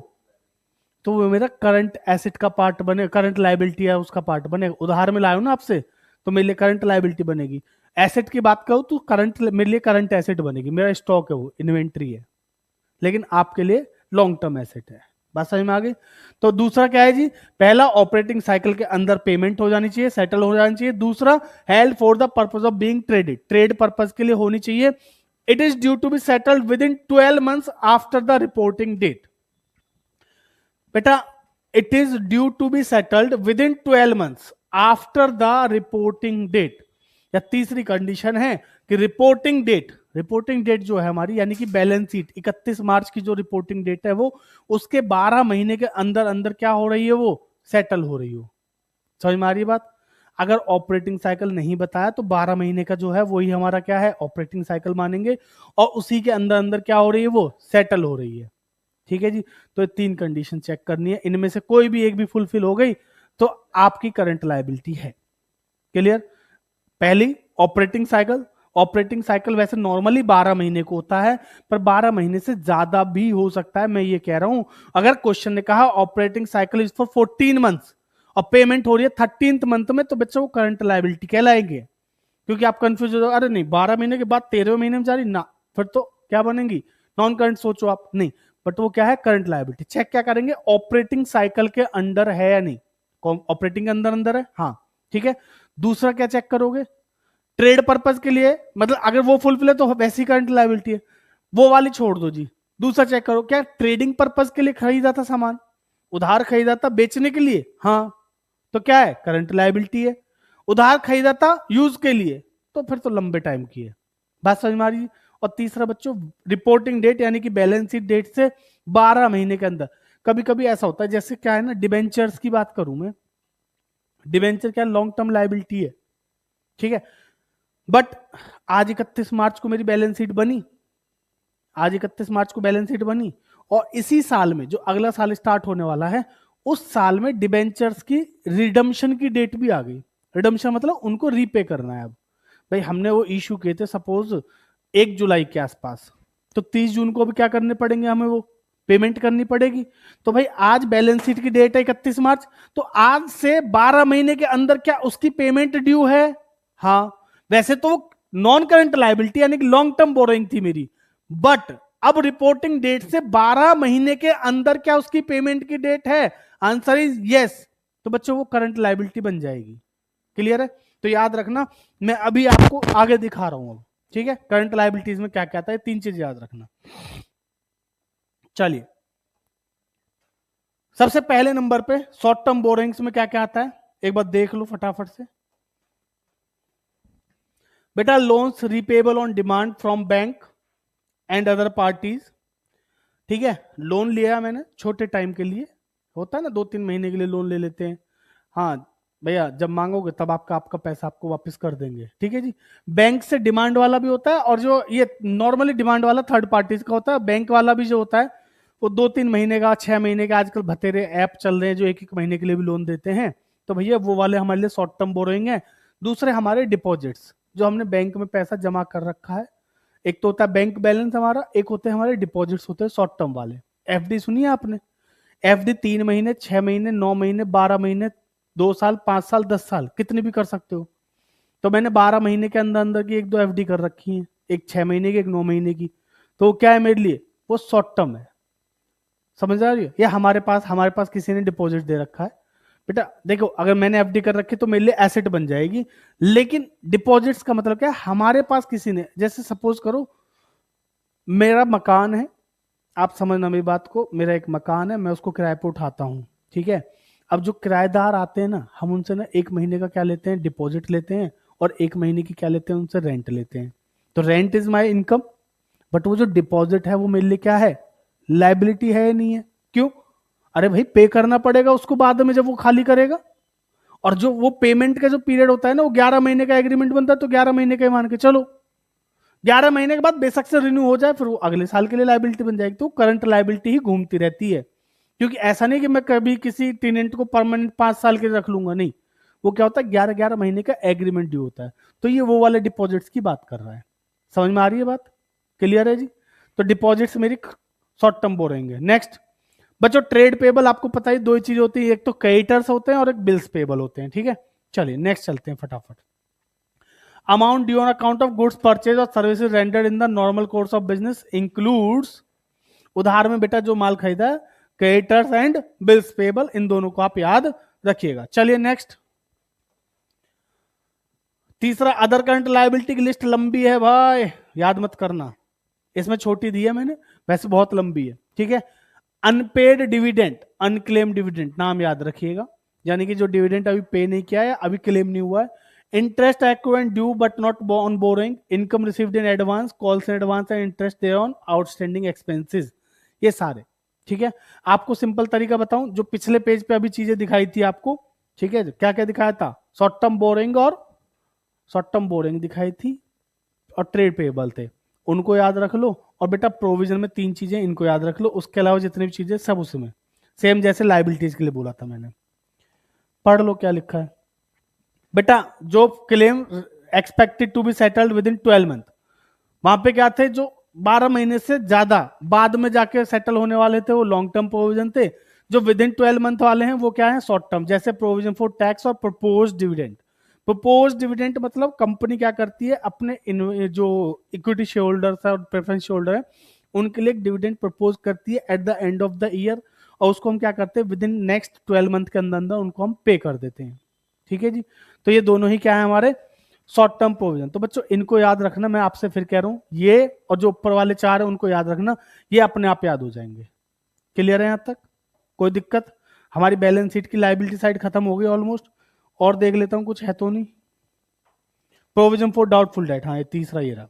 तो वो मेरा करंट एसेट का पार्ट बने, करंट लायबिलिटी है उसका पार्ट बने। उधार में लाया हूं ना आपसे, तो मेरे लिए करंट लायबिलिटी बनेगी। एसेट की बात करूं तो करंट, मेरे लिए करंट एसेट बनेगी, मेरा स्टॉक है, वो इन्वेंट्री है, लेकिन आपके लिए लॉन्ग टर्म एसेट है। बात समझ में आ गई। तो दूसरा क्या है जी, पहला ऑपरेटिंग साइकिल के अंदर पेमेंट हो जानी चाहिए, सेटल हो जानी चाहिए। दूसरा held for the purpose of being traded, trade purpose के लिए होनी चाहिए। It is due to be settled within 12 months after the reporting date. बेटा it is due to be settled within 12 months after the reporting date. या तीसरी condition है कि reporting date, reporting date जो है हमारी यानी कि बैलेंस शीट 31 मार्च की जो रिपोर्टिंग डेट है वो उसके 12 महीने के अंदर अंदर क्या हो रही है, वो सेटल हो रही हो। समझ में आ रही है बात। अगर ऑपरेटिंग साइकिल नहीं बताया तो 12 महीने का जो है वही हमारा क्या है, ऑपरेटिंग साइकिल मानेंगे, और उसी के अंदर अंदर क्या हो रही है, वो सेटल हो रही है। ठीक है जी। तो ये 3 कंडीशन चेक करनी है, इनमें से कोई भी एक भी फुलफिल हो गई तो आपकी करंट लायबिलिटी है। क्लियर। पहली ऑपरेटिंग साइकिल, ऑपरेटिंग साइकिल वैसे नॉर्मली 12 महीने को होता है, पर 12 महीने से ज्यादा भी हो सकता है, मैं ये कह रहा हूं। अगर क्वेश्चन ने कहा operating cycle is for 14 months और पेमेंट हो रही है 13th मंथ में, तो बच्चों को करंट लायबिलिटी कहलाएंगे। क्योंकि आप कंफ्यूज हो जाओ, अरे नहीं 12 महीने के बाद 13वें महीने में जा रही ना, फिर तो क्या बनेंगी, नॉन करंट सोचो आप, नहीं, बट वो क्या है, करंट लायबिलिटी। चेक क्या करेंगे, ऑपरेटिंग साइकिल के अंडर है या नहीं, ऑपरेटिंग के अंदर अंदर है, हाँ ठीक है। दूसरा क्या चेक करोगे, ट्रेड पर्पज के लिए, मतलब अगर वो फुलफिल है तो वैसी करंट लायबिलिटी है, वो वाली छोड़ दो जी। दूसरा चेक करो, क्या ट्रेडिंग पर्पज के लिए खरीदा था सामान, उधार खरीदा था बेचने के लिए, हाँ, तो क्या है, करंट लायबिलिटी है। उधार खरीदा था यूज के लिए, तो फिर तो लंबे टाइम की है। बात समझ में आ रही है। और तीसरा बच्चों, रिपोर्टिंग डेट यानी कि बैलेंस शीट डेट से 12 महीने के अंदर। कभी कभी ऐसा होता है, जैसे क्या है ना, डिबेंचर्स की बात करूं मैं, डिबेंचर क्या लॉन्ग टर्म लायबिलिटी है, ठीक है। बट आज 31 मार्च को मेरी बैलेंस शीट बनी, आज 31 मार्च को बैलेंस शीट बनी, और इसी साल में जो अगला साल स्टार्ट होने वाला है उस साल में डिबेंचर्स की रिडम्पशन की डेट भी आ गई। रिडम्पशन मतलब उनको रीपे करना है। अब भाई हमने वो इश्यू किए थे सपोज 1 जुलाई के आसपास, तो 30 जून को भी क्या करने पड़ेंगे, हमें वो पेमेंट करनी पड़ेगी। तो भाई आज बैलेंस शीट की डेट है 31 मार्च, तो आज से 12 महीने के अंदर क्या उसकी पेमेंट ड्यू है, हाँ। वैसे तो नॉन करंट लायबिलिटी यानी कि लॉन्ग टर्म बोरोइंग थी मेरी, बट अब रिपोर्टिंग डेट से 12 महीने के अंदर क्या उसकी पेमेंट की डेट है, आंसर इज यस, तो बच्चों वो करंट लायबिलिटी बन जाएगी। क्लियर है। तो याद रखना, मैं अभी आपको आगे दिखा रहा हूं अब, ठीक है, करंट लायबिलिटीज में क्या क्या आता है, 3 चीज याद रखना। चलिए सबसे पहले नंबर पे शॉर्ट टर्म बोरोइंग्स में क्या क्या आता है, एक बार देख लो फटाफट से। बेटा loans repayable on demand from bank and other parties, ठीक है। लोन लिया मैंने छोटे टाइम के लिए, होता है ना 2-3 महीने के लिए लोन ले लेते हैं, हाँ भैया जब मांगोगे तब आपका आपका पैसा आपको वापस कर देंगे, ठीक है जी। बैंक से डिमांड वाला भी होता है, और जो ये नॉर्मली डिमांड वाला थर्ड पार्टीज का होता है। बैंक वाला भी जो होता है वो 2-3 महीने का, 6 महीने का, आजकल बतेरे ऐप चल रहे हैं जो 1-1 महीने के लिए भी लोन देते हैं, तो भैया वो वाले हमारे लिए शॉर्ट टर्म बोरोइंग है। दूसरे हमारे डिपॉजिट्स, जो हमने बैंक में पैसा जमा कर रखा है, एक तो होता है बैंक बैलेंस हमारा, एक होते हैं हमारे डिपॉजिट्स होते हैं शॉर्ट टर्म वाले। एफडी सुनी है आपने, एफडी 3 महीने, 6 महीने, 9 महीने, 12 महीने, 2 साल, 5 साल, 10 साल, कितने भी कर सकते हो। तो मैंने 12 महीने के अंदर अंदर की 1-2 एफडी कर रखी है, एक 6 महीने की, एक 9 महीने की, तो क्या है मेरे लिए, वो शॉर्ट टर्म है। समझ आ रही है। या हमारे पास किसी ने डिपॉजिट दे रखा है, बेटा देखो अगर मैंने एफडी कर रखी तो मेरे लिए एसेट बन जाएगी, लेकिन डिपॉजिट्स का मतलब क्या है, हमारे पास किसी ने, जैसे सपोज करो मेरा मकान है, आप समझना मेरी बात को, मेरा एक मकान है, मैं उसको किराए पे उठाता हूँ, ठीक है। अब जो किराएदार आते हैं ना, हम उनसे ना 1 महीने का क्या लेते हैं, डिपॉजिट लेते हैं, और 1 महीने की क्या लेते हैं, उनसे रेंट लेते हैं। तो rent is my income, but वो जो डिपॉजिट है वो मेरे लिए क्या है, लाइबिलिटी है या नहीं है, क्यों, अरे भाई पे करना पड़ेगा उसको बाद में जब वो खाली करेगा। और जो वो पेमेंट का जो पीरियड होता है ना, वो 11 महीने का एग्रीमेंट बनता है, तो 11 महीने का ही मान के चलो, 11 महीने के बाद बेशक से रिन्यू हो जाए, फिर वो अगले साल के लिए लाइबिलिटी बन जाएगी। तो करंट लाइबिलिटी ही घूमती रहती है, क्योंकि ऐसा नहीं कि मैं कभी किसी टेनेंट को परमानेंट 5 साल के रख लूंगा, नहीं, वो क्या होता है 11-11 महीने का एग्रीमेंट ड्यू होता है। तो ये वो वाले डिपॉजिट्स की बात कर रहा है। समझ में आ रही है बात, क्लियर है जी। तो डिपॉजिट्स मेरी शॉर्ट टर्म बोरेंगे। नेक्स्ट बच्चों, ट्रेड पेबल आपको पता ही 2 ही चीज होती है, एक तो क्रेडिटर्स होते हैं और एक बिल्स पेबल होते हैं, ठीक है। चलिए नेक्स्ट चलते हैं फटाफट। Amount due on account of goods purchase और services rendered in the normal course of business includes, उधार में बेटा जो माल खरीदा है क्रेडिटर्स एंड बिल्स पेबल, इन दोनों को आप याद रखिएगा। चलिए नेक्स्ट, तीसरा अदर करंट लायबिलिटी की लिस्ट लंबी है भाई, याद मत करना, इसमें छोटी दी है मैंने, वैसे बहुत लंबी है, ठीक है। अनपेड डिविडेंड, अनक्लेम डिविडेंड, नाम याद रखिएगा, यानी कि जो डिविडेंड अभी पे नहीं किया है, अभी क्लेम नहीं हुआ है। Interest accrued due but not on borrowing, income received in advance, calls in advance and interest thereon outstanding expenses, ये सारे, ठीक है। आपको सिंपल तरीका बताऊं, जो पिछले पेज पे अभी चीजें दिखाई थी आपको, ठीक है, क्या क्या दिखाया था, शॉर्ट टर्म बोरिंग और शॉर्ट टर्म बोरिंग दिखाई थी और ट्रेड पेबल थे, उनको याद रख लो। और बेटा प्रोविजन में 3 चीजें, इनको याद रख लो, उसके अलावा जितनी भी चीजें सब उसमें सेम, जैसे लाइबिलिटीज के लिए बोला था मैंने। पढ़ लो क्या लिखा है बेटा। जो claim expected to be settled within 12 month, वहां पे क्या थे, जो 12 महीने से ज्यादा बाद में जाके सेटल होने वाले थे, वो लॉन्ग टर्म प्रोविजन थे। जो विद इन 12 मंथ वाले हैं वो क्या है, शॉर्ट टर्म, जैसे प्रोविजन फॉर टैक्स और प्रपोज डिविडेंड। प्रपोज डिविडेंड मतलब कंपनी क्या करती है, अपने जो इक्विटी शेयर होल्डर्स है और प्रेफरेंस शेयर होल्डर है, उनके लिए डिविडेंड प्रपोज करती है at the end of the year, और उसको हम क्या करते हैं, विद इन नेक्स्ट 12 मंथ के अंदर अंदर उनको हम पे कर देते हैं, ठीक है जी। तो ये दोनों ही क्या है हमारे शॉर्ट टर्म प्रोविजन। तो बच्चों इनको याद रखना, मैं आपसे फिर कह रहा हूं, ये और जो ऊपर वाले 4 है उनको याद रखना, ये अपने आप याद हो जाएंगे। क्लियर है यहां तक, कोई दिक्कत? हमारी बैलेंस शीट की लायबिलिटी साइड खत्म हो गई ऑलमोस्ट, और देख लेता हूं कुछ है तो नहीं। प्रोविजन फॉर डाउटफुल डेट, हाँ ये तीसरा ये रहा,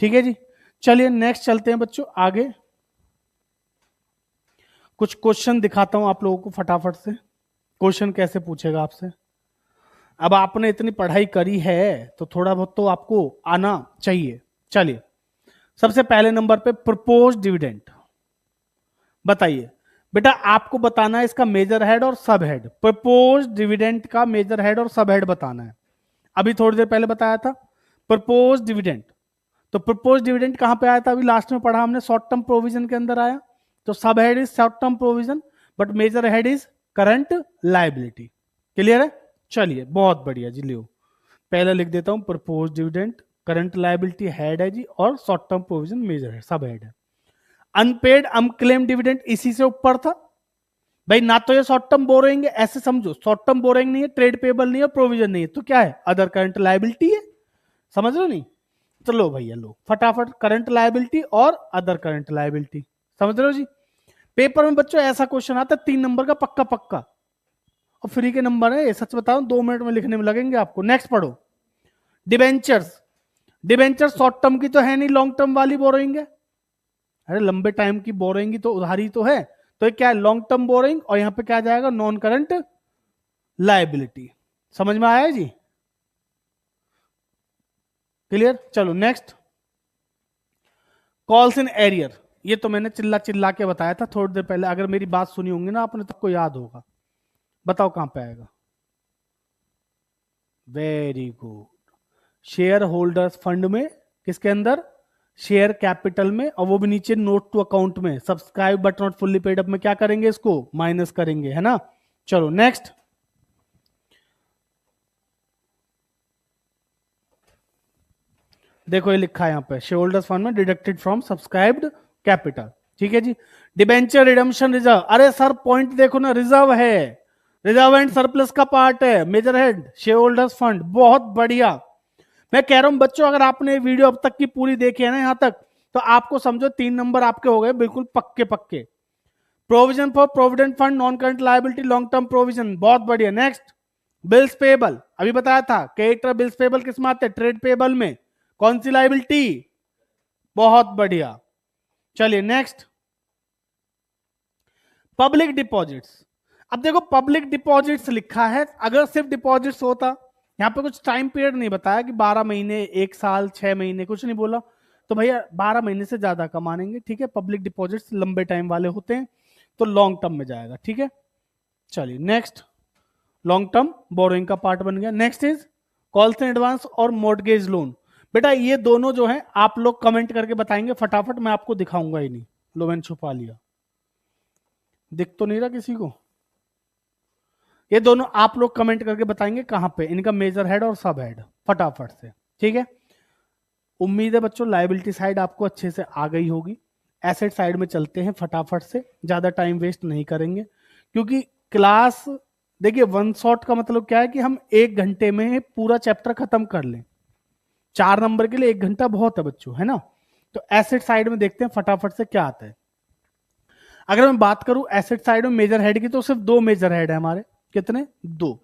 ठीक है जी। चलिए नेक्स्ट चलते हैं बच्चों आगे, कुछ क्वेश्चन दिखाता हूं आप लोगों को फटाफट से, क्वेश्चन कैसे पूछेगा आपसे। अब आपने इतनी पढ़ाई करी है तो थोड़ा बहुत तो आपको आना चाहिए। चलिए सबसे पहले नंबर पे प्रपोज डिविडेंड, बताइए बेटा, आपको बताना है इसका मेजर हेड और सब हेड। प्रपोज डिविडेंड का मेजर हेड और सब हेड बताना है। अभी थोड़ी देर पहले बताया था प्रपोज डिविडेंड, तो प्रपोज डिविडेंड कहां पे आया था, अभी लास्ट में पढ़ा हमने, शॉर्ट टर्म प्रोविजन के अंदर आया। तो sub head is short term provision but major head is current liability. Clear है? चलिए बहुत बढ़िया जी, लियो पहले लिख देता हूं, propose dividend current liability head है जी, और शॉर्ट टर्म प्रोविजन मेजर है, सब हेड है। अनपेड अनक्लेम डिविडेंड इसी से ऊपर था भाई, ना तो ये शॉर्ट टर्म बोरोइंग है, ऐसे समझो, शॉर्ट टर्म बोरोइंग नहीं है, ट्रेड पेबल नहीं है, प्रोविजन नहीं है, तो क्या है, अदर करंट लायबिलिटी है। समझ लो नहीं? तो लो भैया लो फटाफट, करंट लायबिलिटी और अदर करंट लायबिलिटी, समझ रहे हो जी। पेपर में बच्चों ऐसा क्वेश्चन आता है 3 नंबर का पक्का पक्का, और फ्री के नंबर है, सच बताओ 2 मिनट में लिखने में लगेंगे आपको। नेक्स्ट पढ़ो, डिबेंचर्स। डिबेंचर शॉर्ट टर्म की तो है नहीं, लॉन्ग टर्म वाली बोरोइंग है। अरे लंबे टाइम की बोरोइंग तो उधारी तो है, तो ये क्या है, लॉन्ग टर्म बोरोइंग, और यहां पे क्या जाएगा, नॉन करंट लायबिलिटी। समझ में आया जी? क्लियर? चलो नेक्स्ट, कॉल्स इन एरियर, ये तो मैंने चिल्ला चिल्ला के बताया था थोड़ी देर पहले, अगर मेरी बात सुनी होंगी ना आपने तो आपको याद होगा। बताओ कहां पे आएगा? Very good, share holders fund में, किसके अंदर, शेयर कैपिटल में, और वो भी नीचे नोट टू अकाउंट में, subscribe but not fully paid up में क्या करेंगे, इसको माइनस करेंगे, है ना। चलो नेक्स्ट, देखो ये लिखा है यहां पे, शेयर होल्डर्स फंड में डिडक्टेड फ्रॉम सब्सक्राइब्ड कैपिटल, ठीक है जी। डिबेंचर रिडम्पशन रिजर्व, अरे सर पॉइंट देखो ना, रिजर्व है, रिजर्व एंड सरप्लस का पार्ट है, major head share holders fund, बहुत बढ़िया। मैं कह रहा हूं बच्चों, अगर आपने वीडियो अब तक की पूरी देखी है ना यहां तक, तो आपको समझो 3 नंबर आपके हो गए बिल्कुल पक्के पक्के। Provision for provident fund, non current liability, long term provision, बहुत बढ़िया। नेक्स्ट, बिल्स पेबल, अभी बताया था, क्रेडिटर बिल्स पेबल किस में आते हैं, ट्रेड पेबल में, कौन सी लायबिलिटी, बहुत बढ़िया। चलिए नेक्स्ट, पब्लिक डिपॉजिट्स। अब देखो पब्लिक डिपॉजिट्स लिखा है, अगर सिर्फ डिपॉजिट्स होता, यहाँ पे कुछ टाइम पीरियड नहीं बताया कि 12 महीने, 1 साल, 6 महीने, कुछ नहीं बोला, तो भैया 12 महीने से ज्यादा का मानेंगे, ठीक है। पब्लिक डिपॉजिट्स लंबे टाइम वाले होते हैं, तो लॉन्ग टर्म में जाएगा, ठीक है। चलिए नेक्स्ट, लॉन्ग टर्म बोरोइंग का पार्ट बन गया। Next is calls in advance और मॉर्गेज लोन। बेटा ये दोनों जो है आप लोग कमेंट करके बताएंगे फटाफट, मैं आपको दिखाऊंगा ही नहीं, लो मैंने छुपा लिया, दिख तो नहीं रहा किसी को। ये दोनों आप लोग कमेंट करके बताएंगे कहां पे, इनका मेजर हेड और सब हेड, फटाफट से, ठीक है। उम्मीद है बच्चों लायबिलिटी साइड आपको अच्छे से आ गई होगी। एसेट साइड में चलते हैं फटाफट से, ज्यादा टाइम वेस्ट नहीं करेंगे, क्योंकि क्लास देखिए वन शॉट का मतलब क्या है कि हम 1 घंटे में पूरा चैप्टर खत्म कर लें। 4 नंबर के लिए 1 घंटा बहुत है बच्चों, है ना। तो एसेट साइड में देखते हैं फटाफट से क्या आता है। अगर मैं बात करूं एसेट साइड में मेजर हेड की, तो सिर्फ 2 मेजर हेड है हमारे। कितने? 2।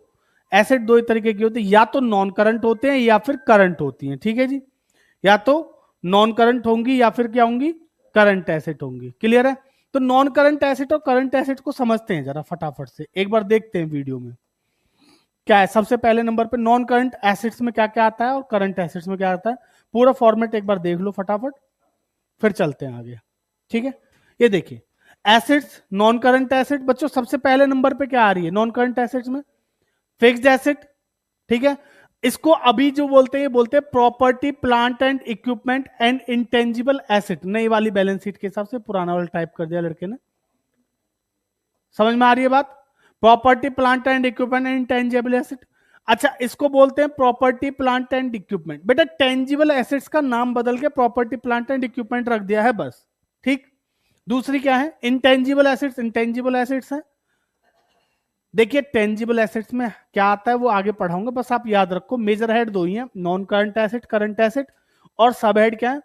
एसेट 2 तरीके की होती है, या तो नॉन करंट होते हैं या फिर करंट होती हैं, ठीक है जी। या तो नॉन करंट होंगी या फिर क्या होंगी, करंट एसेट होंगी। क्लियर है? तो नॉन करंट एसेट और करंट एसेट को समझते हैं जरा फटाफट से, एक बार देखते हैं वीडियो में क्या है। सबसे पहले नंबर पे नॉन करंट एसेट्स में क्या क्या आता है और करंट एसेट्स में क्या आता है, पूरा फॉर्मेट एक बार देख लो फटाफट, फिर चलते हैं आगे। ठीक है, ये देखिए एसेट्स, नॉन करंट एसेट बच्चों सबसे पहले नंबर पे क्या आ रही है नॉन करंट एसेट्स में, फिक्स्ड एसेट। ठीक है, इसको अभी जो बोलते हैं, बोलते हैं property plant and equipment and intangible asset. नई वाली बैलेंस शीट के हिसाब से पुराना वाला टाइप कर दिया लड़के ने। समझ में आ रही है बात? Property plant and equipment and intangible asset. अच्छा, इसको बोलते हैं प्रॉपर्टी प्लांट एंड इक्विपमेंट। बेटा टेंजिबल एसेट्स का नाम बदल के प्रॉपर्टी प्लांट एंड इक्विपमेंट रख दिया है बस। ठीक, दूसरी क्या है, इंटेंजिबल एसेट्स। इंटेंजिबल एसेट्स है, देखिए टेंजिबल एसेट्स में क्या आता है वो आगे पढ़ाऊंगा, बस आप याद रखो मेजर हेड 2 ही है, non current asset, current asset, और सब हेड क्या है,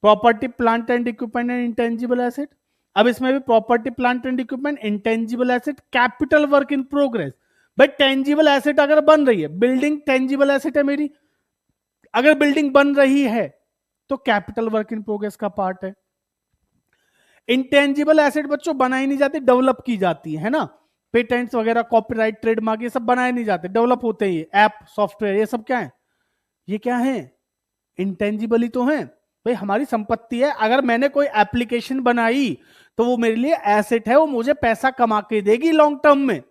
property plant and equipment and intangible asset. अब इसमें भी property plant and equipment, intangible asset, capital work in progress. भाई टेंजिबल एसेट अगर बन रही है, बिल्डिंग टेंजिबल एसेट है मेरी, अगर बिल्डिंग बन रही है तो कैपिटल वर्क इन प्रोग्रेस का पार्ट है। इंटेंजिबल एसेट बच्चों बनाई नहीं जाती, डेवलप की जाती है ना। पेटेंट्स वगैरह, कॉपीराइट, ट्रेडमार्क, ये सब बनाए नहीं जाते, डेवलप होते हैं। ये ऐप, सॉफ्टवेयर, ये सब क्या है, ये क्या है, इंटेंजिबल ही तो है। भाई हमारी संपत्ति है, अगर मैंने कोई एप्लीकेशन बनाई तो वो मेरे लिए एसेट है, वो मुझे पैसा कमा के देगी लॉन्ग टर्म में।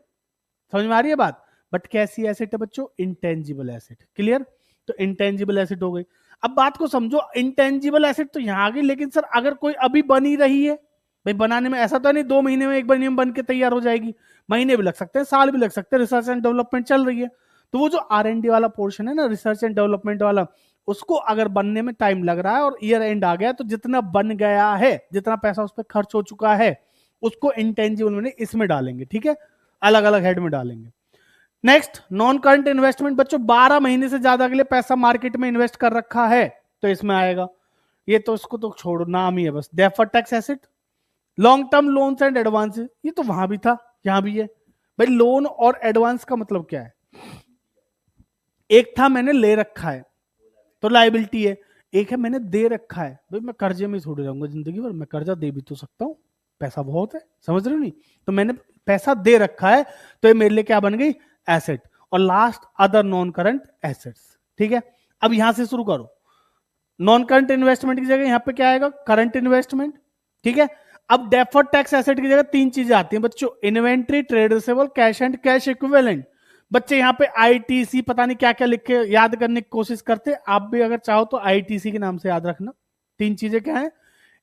समझ में आ रही है बात? बट कैसी एसेट है बच्चों, इंटेंजिबल एसेट। क्लियर? तो इंटेंजिबल एसेट हो गई। अब बात को समझो, इंटेंजिबल एसेट तो यहां आ गई, लेकिन सर अगर कोई अभी बनी रही है, भाई बनाने में ऐसा तो नहीं 2 महीने में, 1 महीने में बन के तैयार हो जाएगी, महीने भी लग सकते हैं, साल भी लग सकते हैं, रिसर्च एंड डेवलपमेंट चल रही है। तो वो जो R&D वाला पोर्शन है ना, रिसर्च एंड डेवलपमेंट वाला, उसको अगर बनने में टाइम लग रहा है और ईयर एंड आ गया, तो जितना बन गया है, जितना पैसा उस पर खर्च हो चुका है, उसको इंटेंजिबल में इसमें डालेंगे। ठीक है, अलग अलग हेड में डालेंगे। नेक्स्ट, नॉन करंट इन्वेस्टमेंट बच्चों 12 महीने से ज्यादा के लिए पैसा मार्केट में इन्वेस्ट कर रखा है तो इसमें आएगा। ये तो इसको तो छोड़ो, नाम ही है बस। Deferred tax asset, long term loans and advance, ये तो वहां भी था यहां भी है। भाई लोन और एडवांस का मतलब क्या है, एक था मैंने ले रखा है तो लायबिलिटी है, एक है मैंने दे रखा है। भाई मैं कर्जे में थोड़ी रहूंगा जिंदगी भर, मैं कर्जा दे भी तो सकता हूं, पैसा बहुत है, समझ रहे हो नहीं? तो मैंने पैसा दे रखा है तो ये मेरे लिए क्या बन गई, एसेट। और last other non current assets. ठीक है, अब यहां से शुरू करो। नॉन करंट इन्वेस्टमेंट की जगह यहां पे क्या आएगा, करंट इन्वेस्टमेंट। ठीक है, अब डेफर्ड टैक्स एसेट की जगह 3 चीजें आती हैं बच्चों, inventory, trade receivable, cash and cash equivalent. बच्चे यहाँ पे आईटीसी पता नहीं क्या क्या लिख के याद करने की कोशिश करते, आप भी अगर चाहो तो आईटीसी के नाम से याद रखना। 3 चीजें क्या है,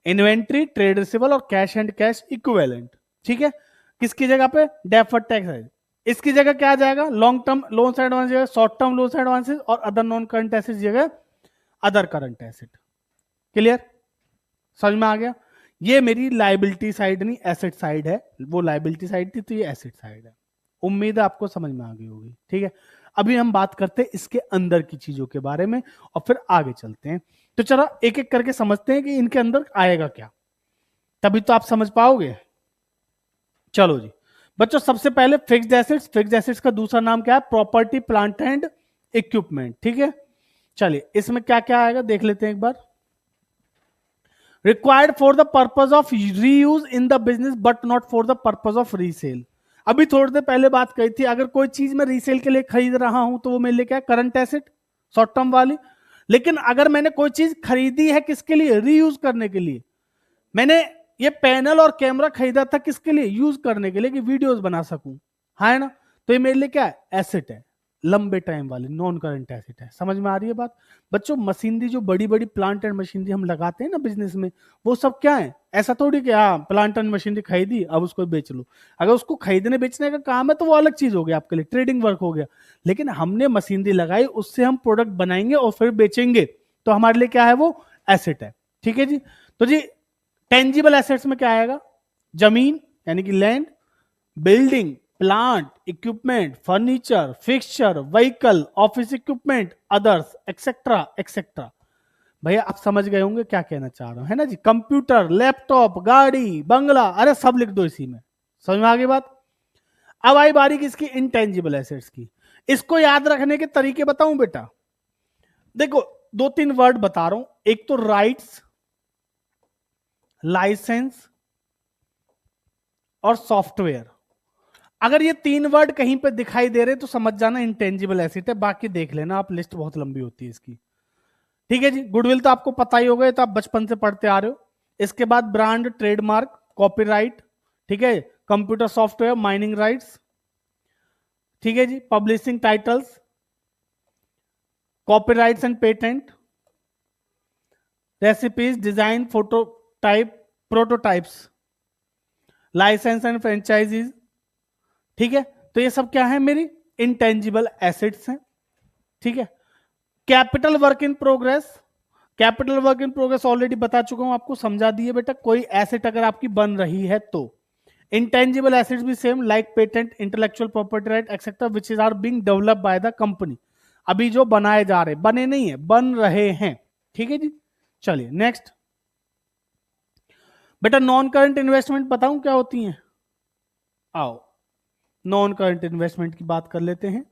इन्वेंट्री, ट्रेड रिसीवेबल और कैश एंड कैश इक्विवेलेंट। ठीक है, किसकी जगह पे, डेफर्ड टैक्स है। इसकी जगह क्या आ जाएगा, लॉन्ग टर्म लोन्स एडवांस जगह शॉर्ट टर्म लोन्स एडवांसेस, और अदर नॉन करंट एसेट जगह अदर करंट एसेट। क्लियर? समझ में आ गया? ये मेरी लायबिलिटी साइड नहीं एसेट साइड है, वो लायबिलिटी साइड थी तो ये एसेट साइड है। उम्मीद है आपको समझ में आ गई होगी। ठीक है, अभी हम बात करते हैं इसके अंदर की चीजों के बारे में और फिर आगे चलते हैं। तो चलो एक एक करके समझते हैं कि इनके अंदर आएगा क्या, तभी तो आप समझ पाओगे। चलो जी बच्चों, सबसे पहले फिक्स्ड एसेट्स। फिक्स्ड एसेट्स का दूसरा नाम क्या है, प्रॉपर्टी प्लांट एंड इक्विपमेंट। ठीक है, चलिए इसमें क्या क्या आएगा देख लेते हैं एक बार। Required for the purpose of reuse in the business but not for the purpose of resale. अभी थोड़ी देर पहले बात कही थी, अगर कोई चीज मैं रीसेल के लिए खरीद रहा हूं तो वो मेरे लिए क्या है, करंट एसेट, शॉर्ट टर्म वाली। लेकिन अगर मैंने कोई चीज खरीदी है किसके लिए, रीयूज करने के लिए, मैंने ये पैनल और कैमरा खरीदा था किसके लिए, यूज करने के लिए कि वीडियोस बना सकूं, है ना, तो ये मेरे लिए क्या है, एसेट है, लंबे टाइम वाली नॉन करंट एसेट है। समझ में आ रही है बात? बच्चों मशीनरी, जो बड़ी बड़ी प्लांट एंड मशीनरी हम लगाते हैं ना बिजनेस में, वो सब क्या है, ऐसा थोड़ी कि हाँ प्लांट एंड मशीनरी खरीदी अब उसको बेच लो। अगर उसको खरीदने बेचने का काम है तो वो अलग चीज हो गया आपके लिए, ट्रेडिंग वर्क हो गया। लेकिन हमने मशीनरी लगाई, उससे हम प्रोडक्ट बनाएंगे और फिर बेचेंगे, तो हमारे लिए क्या है, वो एसेट है। ठीक है जी, तो जी टेंजिबल एसेट्स में क्या आएगा? जमीन यानी कि land, building, plant, equipment, furniture, fixture, vehicle, office equipment, others, etcetera etcetera. भैया आप समझ गए होंगे क्या कहना चाह रहा हूं, है ना जी? कंप्यूटर, लैपटॉप, गाड़ी, बंगला, अरे सब लिख दो इसी में। समझ में आ गई बात? अब आई बारी किसकी? इंटेंजिबल एसेट्स की। इसको याद रखने के तरीके बताऊं बेटा? देखो, दो तीन वर्ड बता रहा हूं। एक तो राइट्स, लाइसेंस और सॉफ्टवेयर। अगर ये तीन वर्ड कहीं पे दिखाई दे रहे तो समझ जाना इंटेंजिबल एसेट है, बाकी देख लेना आप, लिस्ट बहुत लंबी होती है इसकी। ठीक है जी। गुडविल तो आपको पता ही होगा, ये तो आप बचपन से पढ़ते आ रहे हो। इसके बाद ब्रांड, ट्रेडमार्क, कॉपीराइट, ठीक है, कंप्यूटर सॉफ्टवेयर, माइनिंग राइट्स, ठीक है जी, publishing titles, copyrights and patent, recipes, design, phototype, prototypes, licence and franchisees. ठीक है, तो ये सब क्या है? मेरी इंटेंजिबल एसेट्स हैं। ठीक है। Capital work in progress, capital work in progress already बता चुका हूं आपको, समझा दिए बेटा। कोई एसेट अगर आपकी बन रही है तो। इंटेंजिबल एसेट्स भी same, like patent, intellectual property right etcetera which is are being developed by the company. अभी जो बनाए जा रहे, बने नहीं है, बन रहे हैं। ठीक है जी। चलिए नेक्स्ट बेटा, नॉन करंट इन्वेस्टमेंट बताऊं क्या होती है? आओ नॉन करंट इन्वेस्टमेंट की बात कर लेते हैं।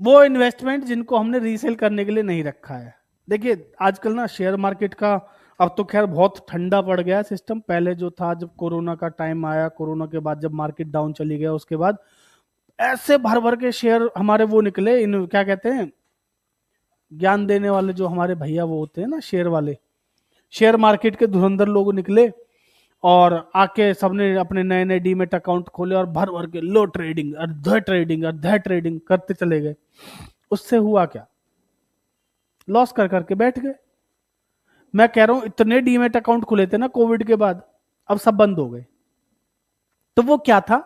वो इन्वेस्टमेंट जिनको हमने रीसेल करने के लिए नहीं रखा है। देखिए आजकल ना शेयर मार्केट का, अब तो खैर बहुत ठंडा पड़ गया है सिस्टम। पहले जो था, जब कोरोना का टाइम आया, कोरोना के बाद जब मार्केट डाउन चली गया, उसके बाद ऐसे भर भर के शेयर हमारे वो निकले, इन क्या कहते हैं, ज्ञान देने वाले जो हमारे भैया वो होते हैं ना, शेयर वाले, शेयर मार्केट के धुरंधर लोग निकले और आके सबने अपने नए नए डीमेट अकाउंट खोले और भर भर के लो ट्रेडिंग, अर्ध ट्रेडिंग करते चले गए। उससे हुआ क्या? लॉस कर करके बैठ गए। मैं कह रहा हूं इतने डीमेट अकाउंट खुले थे ना कोविड के बाद, अब सब बंद हो गए। तो वो क्या था?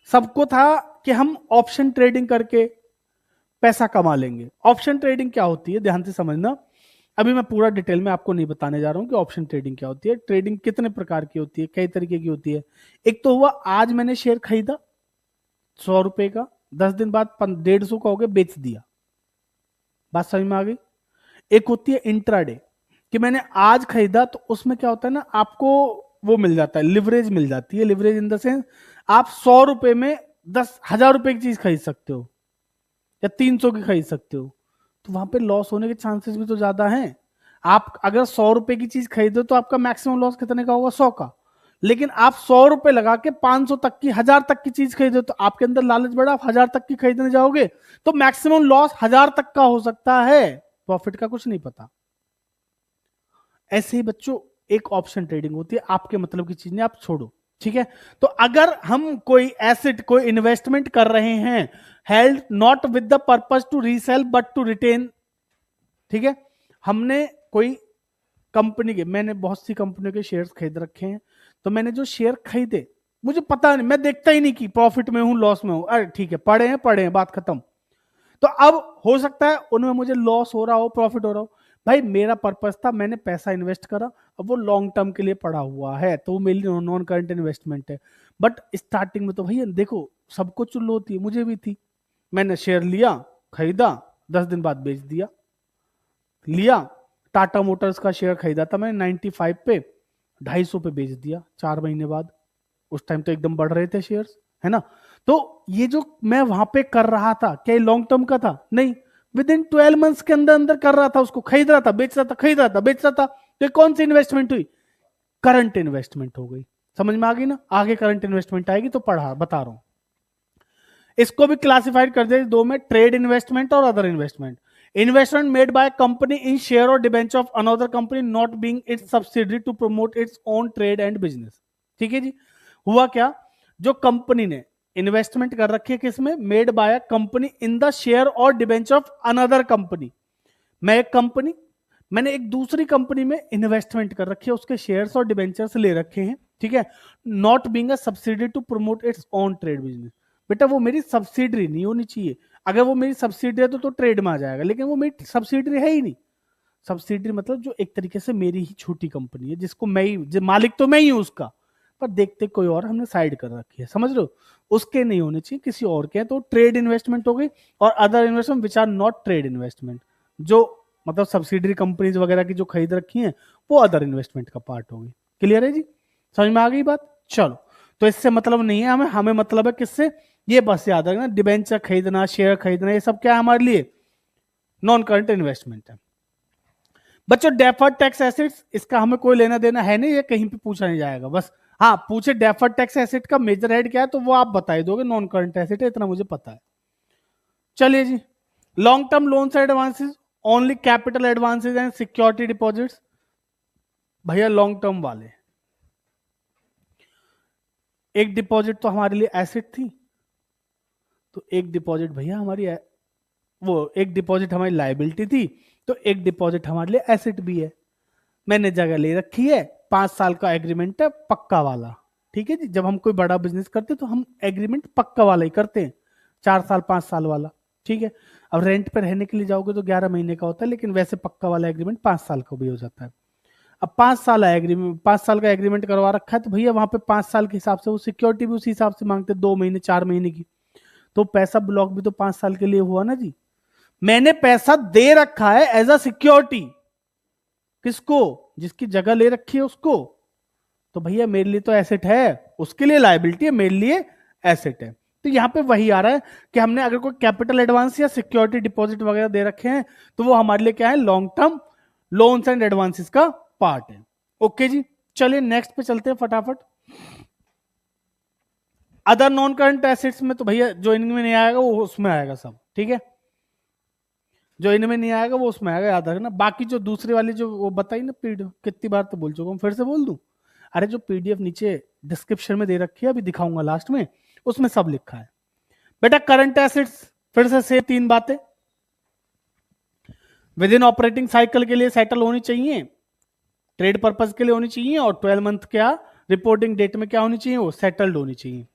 सबको था कि हम ऑप्शन ट्रेडिंग करके पैसा कमा लेंगे। ऑप्शन ट्रेडिंग क्या होती है, ध्यान से समझना। अभी मैं पूरा डिटेल में आपको नहीं बताने जा रहा हूं कि ऑप्शन ट्रेडिंग क्या होती है। ट्रेडिंग कितने प्रकार की होती है, कई तरीके की होती है। एक तो हुआ, आज मैंने शेयर खरीदा 100 रुपए का, 10 दिन बाद 150 का हो गया, बेच दिया। बात समझ में आ गई? एक होती है इंट्राडे, कि मैंने आज खरीदा, तो उसमें क्या होता है ना, आपको वो मिल जाता है, लिवरेज मिल जाती है। लिवरेज इन द सेंस, आप 100 रुपए में 10,000 रुपए की चीज खरीद सकते हो या 300 की खरीद सकते हो। तो वहां पे लॉस होने के चांसेस भी तो ज्यादा हैं। आप अगर 100 रुपए की चीज खरीदो तो आपका मैक्सिमम लॉस कितने का होगा? 100 का। लेकिन आप 100 रुपए लगा के 500 तक की, 1000 तक की चीज खरीदो, तो आपके अंदर लालच बढ़ा, आप 1000 तक की खरीदने जाओगे तो मैक्सिमम लॉस 1000 तक का हो सकता है, प्रॉफिट का कुछ नहीं पता। ऐसे ही बच्चों एक ऑप्शन ट्रेडिंग होती है, आपके मतलब की चीज नहीं, आप छोड़ो। ठीक है। तो अगर हम कोई एसेट, कोई इन्वेस्टमेंट कर रहे हैं, held not with the purpose to resell but to retain, ठीक है, हमने कोई कंपनी के, मैंने बहुत सी कंपनियों के शेयर्स खरीद रखे हैं, तो मैंने जो शेयर खरीदे, मुझे पता नहीं, मैं देखता ही नहीं कि प्रॉफिट में हूं लॉस में हूं, अरे ठीक है, पड़े हैं, बात खत्म। तो अब हो सकता है उनमें मुझे लॉस हो रहा हो, प्रॉफिट हो रहा हो, भाई मेरा पर्पस था, मैंने पैसा इन्वेस्ट करा, अब वो लॉन्ग टर्म के लिए पड़ा हुआ है, तो वो मेरी नॉन करंट इन्वेस्टमेंट है। बट स्टार्टिंग में तो भैया देखो, सबको चुल्लो होती है, मुझे भी थी। मैंने शेयर लिया, खरीदा, 10 दिन बाद बेच दिया। लिया, टाटा मोटर्स का शेयर खरीदा था मैंने 95 पे, 250 पे बेच दिया 4 महीने बाद। उस टाइम तो एकदम बढ़ रहे थे शेयर्स, है ना? तो ये जो मैं वहां पे कर रहा था, क्या ये लॉन्ग टर्म का था? नहीं, विद इन 12 मंथ्स के अंदर अंदर कर रहा था, उसको खरीद रहा था, बेच रहा था, खरीद रहा था, बेच रहा था। तो ये कौन सी इन्वेस्टमेंट हुई? करंट इन्वेस्टमेंट हो गई। समझ में आ गई ना? आगे करंट इन्वेस्टमेंट आएगी तो पढ़ा बता रहा हूं। इसको भी क्लासिफाइड कर दे दो में, ट्रेड इन्वेस्टमेंट और other investment. Investment made by company in share और debenture of another company not being its subsidiary to promote its own trade and business. ठीक है जी। हुआ क्या, जो कंपनी ने इन्वेस्टमेंट कर रखी है किसमें? Made by company in the share और डिबेंचर ऑफ अनदर कंपनी। मैं एक कंपनी, मैंने एक दूसरी कंपनी में इन्वेस्टमेंट कर रखी है, उसके शेयर्स और डिबेंचर्स ले रखे हैं। ठीक है। Not being a subsidiary to promote its own trade business. बेटा वो मेरी सब्सिडरी नहीं होनी चाहिए। अगर वो मेरी सब्सिडरी है तो ट्रेड में आ जाएगा, लेकिन वो मेरी सब्सिडरी है ही नहीं। सब्सिडरी मतलब जो एक तरीके से मेरी ही छोटी कंपनी है, जिसको मैं ही मालिक तो मैं ही हूं उसका, पर देखते कोई और हमने साइड कर रखी है, समझ लो, उसके नहीं होने चाहिए, किसी और के हैं, तो ट्रेड इन्वेस्टमेंट हो गई। और other investment which are not trade investment, जो मतलब सब्सिडरी कंपनीज वगैरह की जो खरीद रखी है वो अदर इन्वेस्टमेंट का पार्ट होगी। क्लियर है जी, समझ में आ गई बात? चलो, तो इससे मतलब नहीं है हमें, हमें मतलब है किससे, ये बस याद रखना, डिबेंचर खरीदना, शेयर खरीदना, ये सब क्या है हमारे लिए, नॉन करंट इन्वेस्टमेंट है। बच्चों डेफर्ड टैक्स एसेट्स, इसका हमें कोई लेना देना है नहीं, ये कहीं पे पूछा नहीं जाएगा, बस हाँ पूछे डेफर्ड टैक्स एसेट का मेजर हेड क्या है तो वो आप बता दोगे, नॉन करंट एसेट है, इतना मुझे पता है। चलिए जी, long term loans and advances, only capital advances and security deposits. भैया लॉन्ग टर्म वाले, एक डिपॉजिट तो हमारे लिए एसेट थी, तो एक डिपॉजिट भैया हमारी वो एक डिपॉजिट हमारी लायबिलिटी थी, तो एक डिपॉजिट हमारे लिए एसेट भी है। मैंने जगह ले रखी है, 5 साल का एग्रीमेंट है पक्का वाला, ठीक है जी, जब हम कोई बड़ा बिजनेस करते तो हम एग्रीमेंट पक्का वाला ही करते हैं, 4 साल 5 साल वाला, ठीक है। अब रेंट पे रहने के लिए जाओगे तो 11 महीने का होता है, लेकिन वैसे पक्का वाला एग्रीमेंट 5 साल का भी हो जाता है। अब 5 साल एग्रीमेंट, 5 साल का एग्रीमेंट करवा रखा है, तो भैया वहां पे 5 साल के हिसाब से वो सिक्योरिटी भी उसी हिसाब से मांगते, 2 महीने 4 महीने की, तो पैसा ब्लॉक भी तो 5 साल के लिए हुआ ना जी। मैंने पैसा दे रखा है एज अ सिक्योरिटी, किसको, जिसकी जगह ले रखी है उसको, तो भैया मेरे लिए तो एसेट है, उसके लिए लायबिलिटी है, मेरे लिए एसेट है। तो यहां पे वही आ रहा है कि हमने अगर कोई कैपिटल एडवांस या सिक्योरिटी डिपॉजिट वगैरह दे रखे हैं तो वो हमारे लिए क्या है, long term loans and advances का पार्ट है। ओके जी, चलिए नेक्स्ट पे चलते हैं फटाफट। अदर नॉन करंट एसेट्स में तो भैया जो इनमें नहीं आएगा वो उसमें आएगा सब, ठीक है, जो इनमें नहीं आएगा वो उसमें आएगा, याद रखना। बाकी जो दूसरी वाली जो वो बताई ना पीडीएफ, कितनी बार तो बोल चुका हूँ, फिर से बोल दूं, अरे जो पीडीएफ नीचे डिस्क्रिप्शन में दे रखी है, अभी दिखाऊंगा लास्ट में, उसमें सब लिखा है बेटा। करंट एसेट्स फिर से 3 बातें, विद इन ऑपरेटिंग साइकिल के लिए सेटल होनी चाहिए, ट्रेड पर्पज के लिए होनी चाहिए, और 12 मंथ क्या रिपोर्टिंग डेट में क्या होनी चाहिए, वो सेटल्ड होनी चाहिए।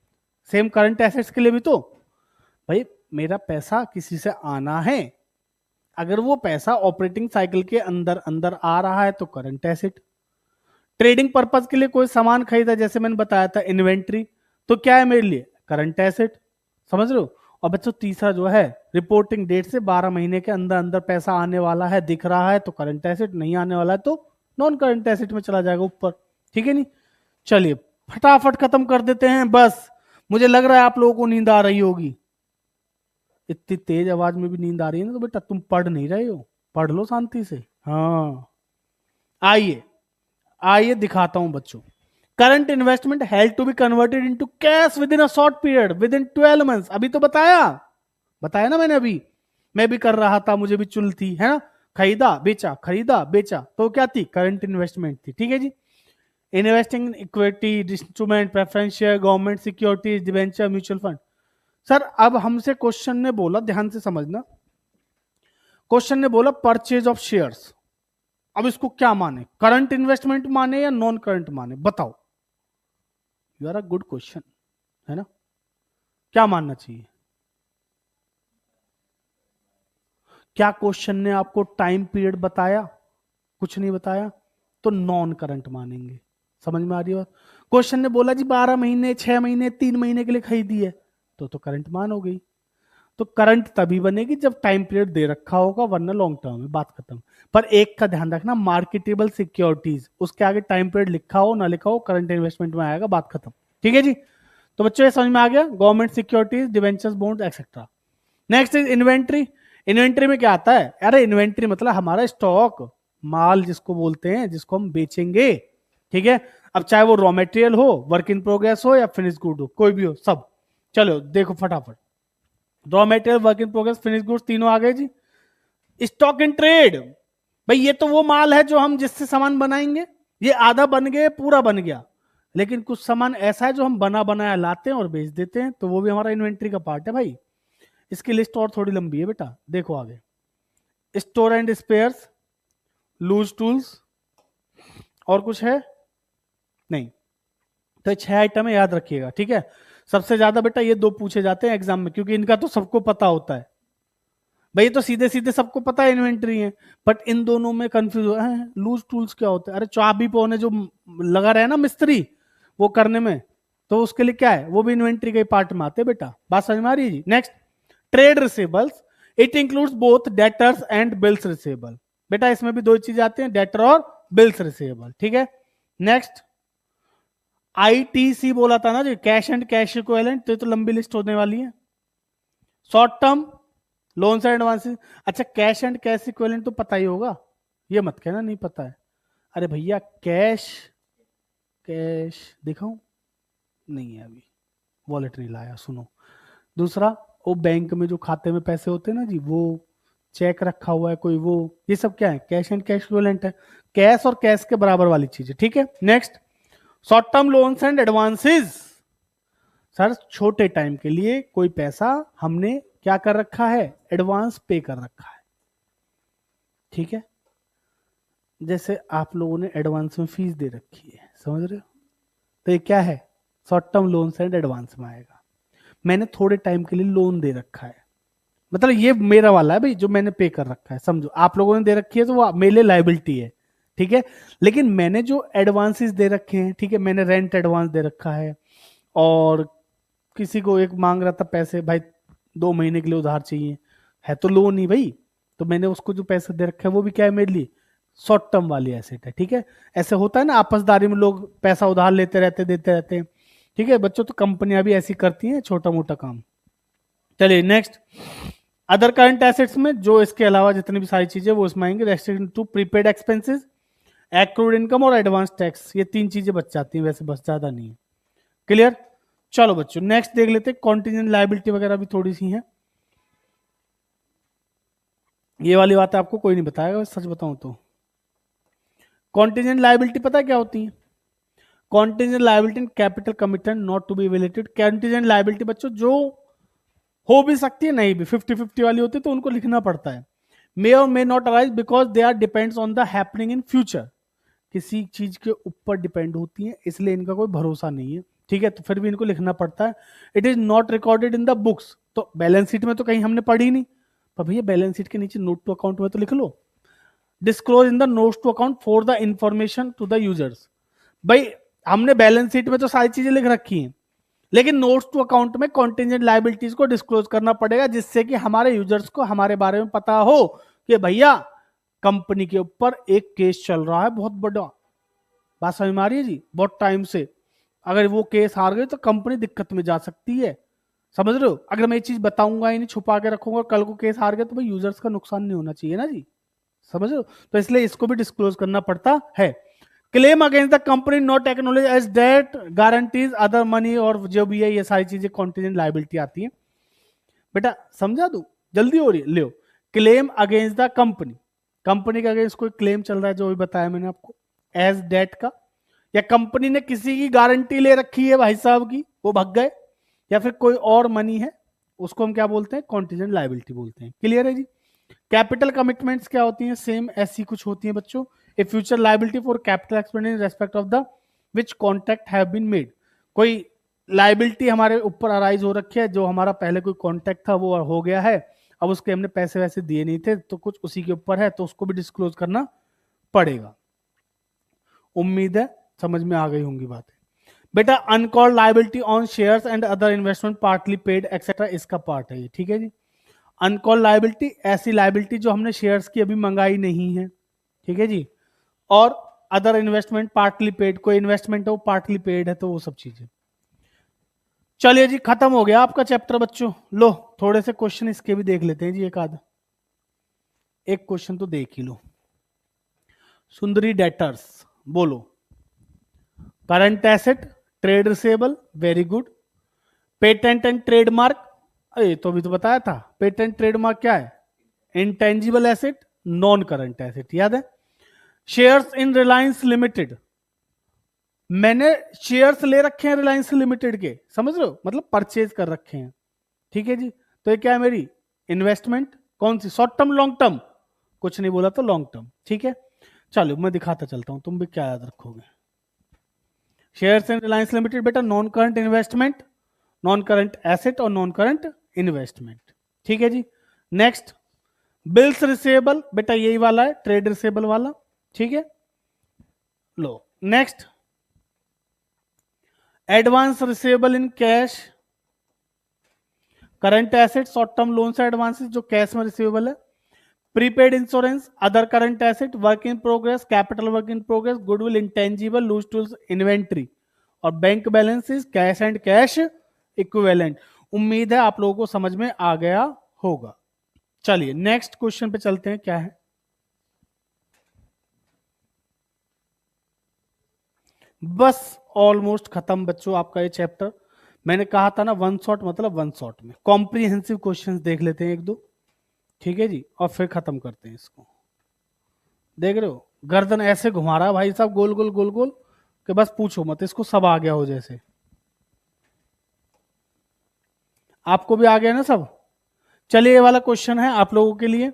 सेम करंट एसेट्स के लिए भी तो, भाई मेरा पैसा किसी से आना है, अगर वो पैसा ऑपरेटिंग साइकिल के अंदर अंदर आ रहा है तो करंट एसेट। ट्रेडिंग पर्पज के लिए कोई सामान खरीदा, जैसे मैंने बताया था इन्वेंट्री, तो क्या है मेरे लिए, करंट एसेट, समझ रहे हो। और बच्चों तीसरा जो है, रिपोर्टिंग डेट से 12 महीने के अंदर अंदर पैसा आने वाला है दिख रहा है तो करंट एसेट, नहीं आने वाला है तो नॉन करंट एसेट में चला जाएगा ऊपर, ठीक है नहीं। चलिए फटाफट खत्म कर देते हैं, बस मुझे लग रहा है आप लोगों को नींद आ रही होगी, इतनी तेज आवाज में भी नींद आ रही है ना, तो बेटा तुम पढ़ नहीं रहे हो, पढ़ लो शांति से। हाँ आइए आइए दिखाता हूं बच्चों। Current investment had to be converted into cash within a short period, within 12 months, अभी तो बताया, बताया ना मैंने अभी, मैं भी कर रहा था, मुझे भी चुल थी, है ना, खरीदा बेचा, तो क्या थी, करंट इन्वेस्टमेंट थी, ठीक है जी। Investing in equity, instrument, preference share, government securities, debenture, mutual fund. Sir अब हमसे क्वेश्चन ने बोला, ध्यान से समझना, क्वेश्चन ने बोला परचेज ऑफ शेयर्स, अब इसको क्या माने, करंट इन्वेस्टमेंट माने या नॉन करंट माने, बताओ। You are a good question, है ना, क्या मानना चाहिए, क्या क्वेश्चन ने आपको टाइम पीरियड बताया, कुछ नहीं बताया, तो नॉन करंट मानेंगे। समझ में आ रही है बात, क्वेश्चन ने बोला जी 12 महीने 6 महीने 3 महीने के लिए खरीदी है, तो करंट मान हो गई। तो करंट तभी बनेगी जब टाइम पीरियड दे रखा होगा, वरना लॉन्ग टर्म है, बात खत्म। पर एक का ध्यान रखना, मार्केटेबल सिक्योरिटीज, उसके आगे टाइम पीरियड लिखा हो ना लिखा हो, करंट इन्वेस्टमेंट में आएगा, बात खत्म, ठीक है जी। तो बच्चों ये समझ में आ गया, government securities, debentures, bond etcetera. Next is inventory. Inventory में क्या आता है, अरे इन्वेंट्री मतलब हमारा स्टॉक, माल जिसको बोलते हैं, जिसको हम बेचेंगे, ठीक है। अब चाहे वो रॉ मटेरियल हो, वर्क इन प्रोग्रेस हो, या फिनिश गुड हो, कोई भी हो, सब। चलो देखो फटाफट, raw material, work in progress, finish goods, तीनों आ गए जी। स्टॉक इन ट्रेड, भाई ये तो वो माल है जो हम जिससे सामान बनाएंगे, ये आधा बन गया पूरा बन गया, लेकिन कुछ सामान ऐसा है जो हम बना बनाया लाते हैं और बेच देते हैं, तो वो भी हमारा इन्वेंट्री का पार्ट है भाई। इसकी लिस्ट और थोड़ी लंबी है बेटा, देखो आगे, store and spares, loose tools, और कुछ है नहीं, तो 6 आइटम है, याद रखिएगा, ठीक है। सबसे ज्यादा बेटा ये 2 पूछे जाते हैं एग्जाम में, क्योंकि इनका तो सबको पता होता है, भाई तो सीधे सीधे सबको पता है इन्वेंट्री है, बट इन दोनों में कंफ्यूज है। लूज टूल्स क्या होते हैं? अरे चाबी पौने जो लगा रहे ना मिस्त्री वो करने में, तो उसके लिए क्या है, वो भी इन्वेंट्री के पार्ट में आते हैं बेटा। बात समझ में आ रही है जी। Next, trade receivables, it includes both debtors and bills receivable. बेटा इसमें भी दो चीजें आती हैं, डेटर और बिल्स रिसीवेबल, ठीक है। नेक्स्ट, आईटीसी बोला था ना जी, कैश एंड कैश इक्विवेलेंट, तो लंबी लिस्ट होने वाली है। Short term loans and advances, अच्छा कैश एंड कैश इक्विवेलेंट तो पता ही होगा, ये मत कहना नहीं पता है। अरे भैया कैश, कैश दिखाऊं? नहीं है अभी, वॉलेट नहीं लाया। सुनो, दूसरा वो बैंक में जो खाते में पैसे होते हैं ना जी, वो चेक रखा हुआ है कोई, वो ये सब क्या है, कैश एंड कैश इक्विवेलेंट है, कैश और कैश के बराबर वाली चीज है, ठीक है। Next, short term loans and advances, sir छोटे टाइम के लिए कोई पैसा हमने क्या कर रखा है, एडवांस पे कर रखा है, ठीक है। जैसे आप लोगों ने एडवांस में फीस दे रखी है, समझ रहे हो, तो ये क्या है, short term loans and advance में आएगा। मैंने थोड़े टाइम के लिए लोन दे रखा है, मतलब ये मेरा वाला है भाई, जो मैंने पे कर रखा है, समझो। आप लोगों ने दे रखी है तो वो मेरे लिए लाइबिलिटी है, ठीक है। लेकिन मैंने जो एडवांसेस दे रखे हैं, ठीक है, मैंने रेंट एडवांस दे रखा है, और किसी को एक मांग रहा था पैसे, भाई 2 महीने के लिए उधार चाहिए, है तो लोन ही भाई, तो मैंने उसको जो पैसे दे रखा है वो भी क्या है, मेरे लिए शॉर्ट टर्म वाली एसेट है, ठीक है। ऐसे होता है ना आपसदारी में, लोग पैसा उधार लेते रहते देते रहते हैं, ठीक है बच्चों, तो कंपनियां भी ऐसी करती हैं छोटा मोटा काम। चलिए नेक्स्ट, अदर करंट एसेट्स में जो इसके अलावा जितनी भी सारी चीजें वो इसमें आएंगे, restricted to prepaid expenses, accrued income और एडवांस टैक्स, ये 3 चीजें बच जाती हैं वैसे, बस ज्यादा नहीं है। क्लियर? चलो बच्चों नेक्स्ट देख लेते हैं, कॉन्टीजेंट लायबिलिटी वगैरह भी थोड़ी सी है। ये वाली बात आपको कोई नहीं बताएगा, सच बताऊं तो। कॉन्टीजेंट लायबिलिटी पता है क्या होती है? Contingent liability capital commitment not to be evaluated. Contingent liability बच्चों जो हो भी सकती है, नहीं भी, 50-50 वाली होती है, तो उनको लिखना पड़ता है। मे और may not arise because they are depends on the happening in future, किसी चीज के ऊपर डिपेंड होती है, इसलिए इनका कोई भरोसा नहीं है, ठीक है, तो फिर भी इनको लिखना पड़ता है। It is not recorded in the books, तो बैलेंस शीट में तो कहीं हमने पढ़ी नहीं, पर भैया बैलेंस शीट के नीचे नोट टू अकाउंट में तो लिख लो, disclose in the notes to account for the information to the users. भाई हमने बैलेंस शीट में तो सारी चीजें लिख रखी हैं, लेकिन नोट्स टू अकाउंट में कॉन्टिजेंट लायबिलिटीज को डिस्क्लोज करना पड़ेगा, जिससे कि हमारे यूजर्स को हमारे बारे में पता हो कि भैया कंपनी के ऊपर एक केस चल रहा है बहुत बड़ा। बात समझ में आ रही है जी? बहुत टाइम से, अगर वो केस हार गए तो कंपनी दिक्कत में जा सकती है, समझ रहे हो। अगर मैं ये चीज बताऊंगा ही नहीं, छुपा के रखूंगा, कल को केस हार गए तो भाई यूजर्स का नुकसान नहीं होना चाहिए ना जी, समझ रहे हो। तो इसलिए इसको भी डिस्क्लोज करना पड़ता है। Claim against the company not acknowledge as debt, guarantees, other money, और जो भी है ये सारी चीजें कॉन्टीजेंट लायबिलिटी आती है। बेटा समझा दू, जल्दी हो रही है, लियो। Claim against the company, company के अगेंस्ट कोई क्लेम चल रहा है, जो भी बताया मैंने आपको, एज डेट का, या कंपनी ने किसी की गारंटी ले रखी है भाई साहब की, वो भाग गए, या फिर कोई और मनी है, उसको हम क्या बोलते हैं, कॉन्टीजेंट लायबिलिटी बोलते हैं। क्लियर है जी? कैपिटल कमिटमेंट्स क्या होती हैं, सेम ऐसी कुछ होती हैं बच्चों, a future liability for capital expenditure in respect of the which contract have been made. कोई लायबिलिटी हमारे ऊपर अराइज हो रखी है, जो हमारा पहले कोई कॉन्ट्रैक्ट था वो हो गया है, अब उसके हमने पैसे वैसे दिए नहीं थे, तो कुछ उसी के ऊपर है, तो उसको भी डिस्क्लोज करना पड़ेगा। उम्मीद है समझ में आ गई होंगी बातें। बेटा uncalled liability on shares and other investment partly paid etcetera, इसका पार्ट है ये, ठीक है जी। अनकॉल्ड लायबिलिटी ऐसी लायबिलिटी जो हमने शेयर्स की अभी मंगाई नहीं है, ठीक है जी, और अदर इन्वेस्टमेंट पार्टली पेड, कोई इन्वेस्टमेंट है वो पार्टली पेड है, तो वो सब चीजें। चलिए जी खत्म हो गया आपका चैप्टर बच्चों। लो थोड़े से क्वेश्चन इसके भी देख लेते हैं जी, एक आध, एक क्वेश्चन तो देख ही लो। सुंदरी डेटर्स, बोलो। Current asset, trade receivable, very good. Patent and trademark, अरे तो अभी तो बताया था, पेटेंट ट्रेडमार्क क्या है, intangible asset, non current asset, याद है। शेयर्स इन रिलायंस लिमिटेड, मैंने शेयर्स ले रखे हैं रिलायंस लिमिटेड के, समझ रहे हो, मतलब परचेज कर रखे हैं, ठीक है जी। तो ये क्या है मेरी इन्वेस्टमेंट, कौन सी, शॉर्ट टर्म लॉन्ग टर्म, कुछ नहीं बोला तो लॉन्ग टर्म, ठीक है। चलो मैं दिखाता चलता हूं, तुम भी क्या याद रखोगे। शेयर्स इन रिलायंस लिमिटेड बेटा non current investment, non current asset और नॉन करंट इन्वेस्टमेंट, ठीक है जी। नेक्स्ट, बिल्स रिसीवेबल बेटा यही वाला है, ट्रेड रिसीवेबल वाला, ठीक है। लो next, advance receivable in cash, current asset, short term loan से एडवांसेस जो कैश में रिसीवेबल है, prepaid insurance, other current asset, work in progress, capital work in progress, goodwill, intangible, loose tools, inventory, और bank balances, cash and cash equivalent. उम्मीद है आप लोगों को समझ में आ गया होगा। चलिए नेक्स्ट क्वेश्चन पे चलते हैं, क्या है। बस ऑलमोस्ट खत्म बच्चों आपका ये चैप्टर। मैंने कहा था ना वन शॉट मतलब वन शॉट में कॉम्प्रिहेंसिव क्वेश्चंस देख लेते हैं एक दो, ठीक है जी, और फिर खत्म करते हैं इसको। देख रहे हो गर्दन ऐसे घुमा रहा है भाई साहब, गोल गोल गोल गोल, कि बस पूछो मत, इसको सब आ गया हो जैसे। आपको भी आ गया ना सब। चलिए ये वाला क्वेश्चन है आप लोगों के लिए,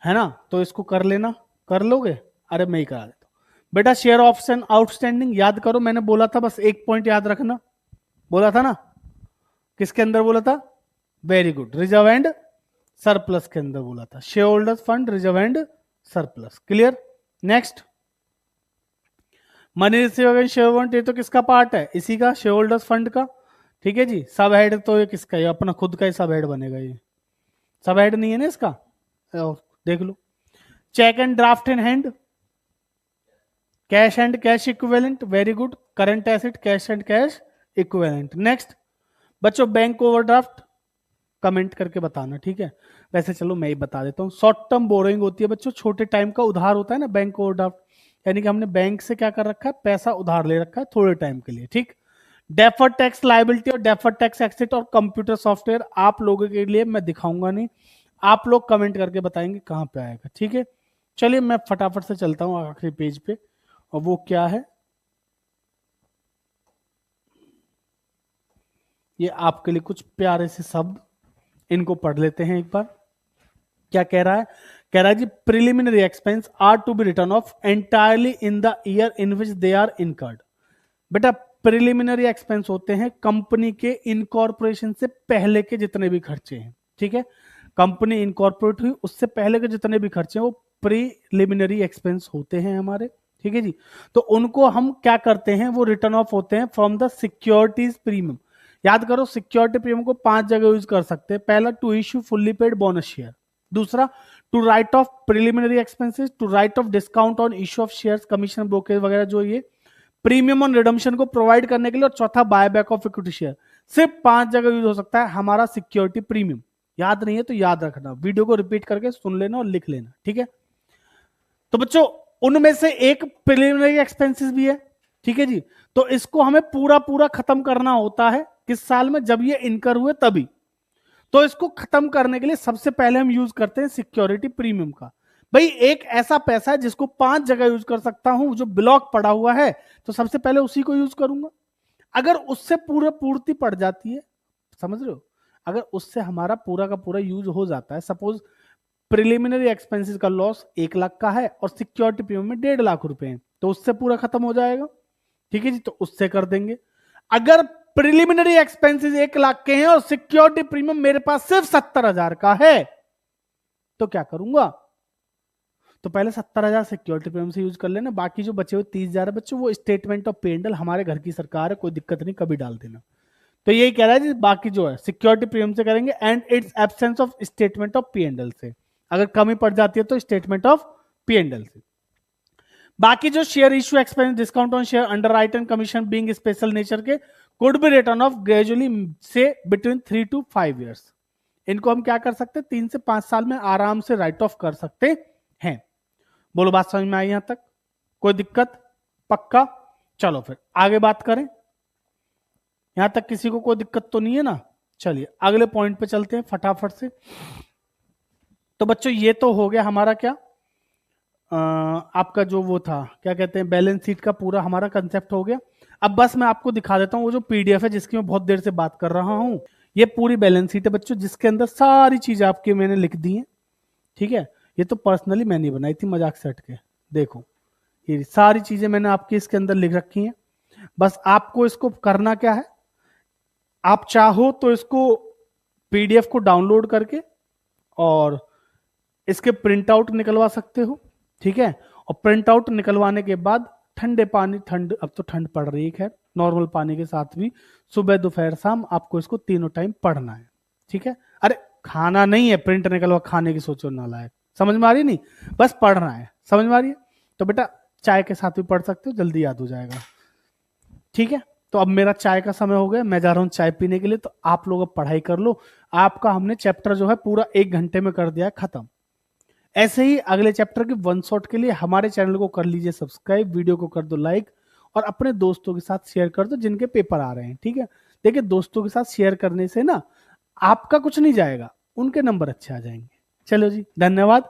है ना, तो इसको कर लेना, कर लोगे। अरे मैं ही करा देता हूं बेटा। शेयर ऑप्शन आउटस्टैंडिंग याद करो, मैंने बोला था, बस एक पॉइंट याद रखना, बोला था ना, किसके अंदर बोला था, very good, reserve and surplus के अंदर बोला था, share holders fund, reserve and surplus, clear. Next, money receive against share warrant, ये तो किसका पार्ट है, इसी का, शेयर होल्डर्स फंड का, ठीक है जी। सब हेड तो ये किसका है, अपना खुद का ही सब हेड बनेगा, ये सब हेड नहीं है ना इसका, देख लो। Cheque and draft in hand, cash and cash equivalent, very good, current asset, cash and cash equivalent. Next बच्चों, बैंक ओवरड्राफ्ट, कमेंट करके बताना, ठीक है। वैसे चलो मैं ही बता देता हूँ, शॉर्ट टर्म बोरोइंग होती है बच्चों, छोटे टाइम का उधार होता है ना बैंक ओवरड्राफ्ट, यानी कि हमने बैंक से क्या कर रखा है, पैसा उधार ले रखा है थोड़े टाइम के लिए, ठीक। डेफर्ड टैक्स लायबिलिटी और डेफर्ड टैक्स एसेट और कंप्यूटर सॉफ्टवेयर आप लोगों के लिए मैं दिखाऊंगा नहीं, आप लोग कमेंट करके बताएंगे कहां पे आएगा, ठीक है। चलिए मैं फटाफट से चलता हूं आखिरी पेज पे, और वो क्या है, ये आपके लिए कुछ प्यारे से शब्द, इनको पढ़ लेते हैं एक बार। क्या कह रहा है, कह रहा है जी, preliminary expense are to be written off entirely in the year in which they are incurred. बेटा प्रिलिमिनरी एक्सपेंस होते हैं कंपनी के इनकॉर्पोरेशन से पहले के जितने भी खर्चे हैं, ठीक है। कंपनी इनकॉर्पोरेट हुई उससे पहले के जितने भी खर्चे हैं वो प्रिलिमिनरी एक्सपेंस होते हैं हमारे, ठीक है जी। तो उनको हम क्या करते हैं, वो रिटर्न ऑफ होते हैं फ्रॉम द सिक्योरिटीज प्रीमियम। याद करो सिक्योरिटी प्रीमियम को 5 जगह यूज कर सकते हैं। पहला, to issue fully paid bonus share. दूसरा, to write off preliminary expenses, to write off discount on issue of shares, commission, brokerage वगैरह जो ये प्रीमियम ऑन रिडम्पशन को प्रोवाइड करने के लिए। और चौथा, बायबैक ऑफ इक्विटी शेयर। सिर्फ 5 जगह यूज हो सकता है हमारा सिक्योरिटी प्रीमियम। याद नहीं है तो याद रखना, वीडियो को रिपीट करके सुन लेना और लिख लेना, ठीक है। तो बच्चों उनमें से एक प्रिलिमिनरी एक्सपेंसेस भी है, ठीक है जी। तो इसको हमें पूरा पूरा खत्म करना होता है किस साल में, जब ये इनकर हुए तभी। तो इसको खत्म करने के लिए सबसे पहले हम यूज करते हैं सिक्योरिटी प्रीमियम का। भाई एक ऐसा पैसा है जिसको 5 जगह यूज कर सकता हूं, जो ब्लॉक पड़ा हुआ है, तो सबसे पहले उसी को यूज करूंगा। अगर उससे पूरा पूर्ति पड़ जाती है, समझ रहे हो, अगर उससे हमारा पूरा का पूरा यूज हो जाता है, सपोज प्रिलिमिनरी एक्सपेंसेस का लॉस 1 लाख का है और सिक्योरिटी प्रीमियम में 1.5 लाख रुपए हैं, तो उससे पूरा खत्म हो जाएगा, ठीक है जी। तो उससे कर देंगे। अगर प्रिलिमिनरी एक्सपेंसेस 1 लाख के हैं और सिक्योरिटी प्रीमियम मेरे पास सिर्फ 70,000 का है, तो क्या करूंगा, तो पहले 70,000 सिक्योरिटी प्रीमियम से यूज कर लेना, बाकी जो बचे हुए 30,000 है बच्चों, वो स्टेटमेंट ऑफ पे एंड एल, हमारे घर की सरकार है, कोई दिक्कत नहीं, कभी डाल देना। तो यही कह रहा है जी, बाकी जो है सिक्योरिटी प्रीमियम से करेंगे and its absence of statement of P and L से, अगर कमी पड़ जाती है तो statement of P and L से। बाकी जो share issue expense, discount on share, underwrite and commission being special nature के, could be written off gradually से बिटवीन 3 to 5 years। इनको हम क्या कर सकते हैं, 3 से 5 साल में आराम से राइट ऑफ कर सकते हैं। बोलो बात समझ में आई यहां तक, कोई दिक्कत, पक्का। चलो फिर आगे बात करें, यहां तक किसी को कोई दिक्कत तो नहीं है ना। चलिए अगले पॉइंट पे चलते हैं फटाफट से। तो बच्चों ये तो हो गया हमारा क्या, आपका जो वो था क्या कहते हैं, बैलेंस शीट का पूरा हमारा कंसेप्ट हो गया। अब बस मैं आपको दिखा देता हूँ वो जो पीडीएफ है जिसकी मैं बहुत देर से बात कर रहा हूँ। ये पूरी बैलेंस शीट है बच्चों, जिसके अंदर सारी चीजें आपकी मैंने लिख दी हैं, ठीक है। ये तो पर्सनली मैंने बनाई थी मजाक से हट के, देखो ये सारी चीजें मैंने आपकी इसके अंदर लिख रखी हैं। बस आपको इसको करना क्या है, आप चाहो तो इसको पीडीएफ को डाउनलोड करके और इसके प्रिंट आउट निकलवा सकते हो, ठीक है। और प्रिंट आउट निकलवाने के बाद ठंडे पानी, अब तो ठंड पड़ रही है खैर, नॉर्मल पानी के साथ भी सुबह दोपहर शाम आपको इसको तीनों टाइम पढ़ना है, ठीक है। अरे खाना नहीं है, प्रिंट निकलवा खाने की सोचो नालायक, समझ में आ रही नहीं, बस पढ़ना है, समझ में आ रही है। तो बेटा चाय के साथ भी पढ़ सकते हो, जल्दी याद हो जाएगा, ठीक है। तो अब मेरा चाय का समय हो गया, मैं जा रहा हूँ चाय पीने के लिए, तो आप लोग अब पढ़ाई कर लो। आपका हमने चैप्टर जो है पूरा 1 घंटे में कर दिया है खत्म। ऐसे ही अगले चैप्टर के वन शॉट के लिए हमारे चैनल को कर लीजिए सब्सक्राइब, वीडियो को कर दो लाइक, और अपने दोस्तों के साथ शेयर कर दो जिनके पेपर आ रहे हैं, ठीक है। देखिए दोस्तों के साथ शेयर करने से ना आपका कुछ नहीं जाएगा, उनके नंबर अच्छे आ जाएंगे। चलो जी, धन्यवाद।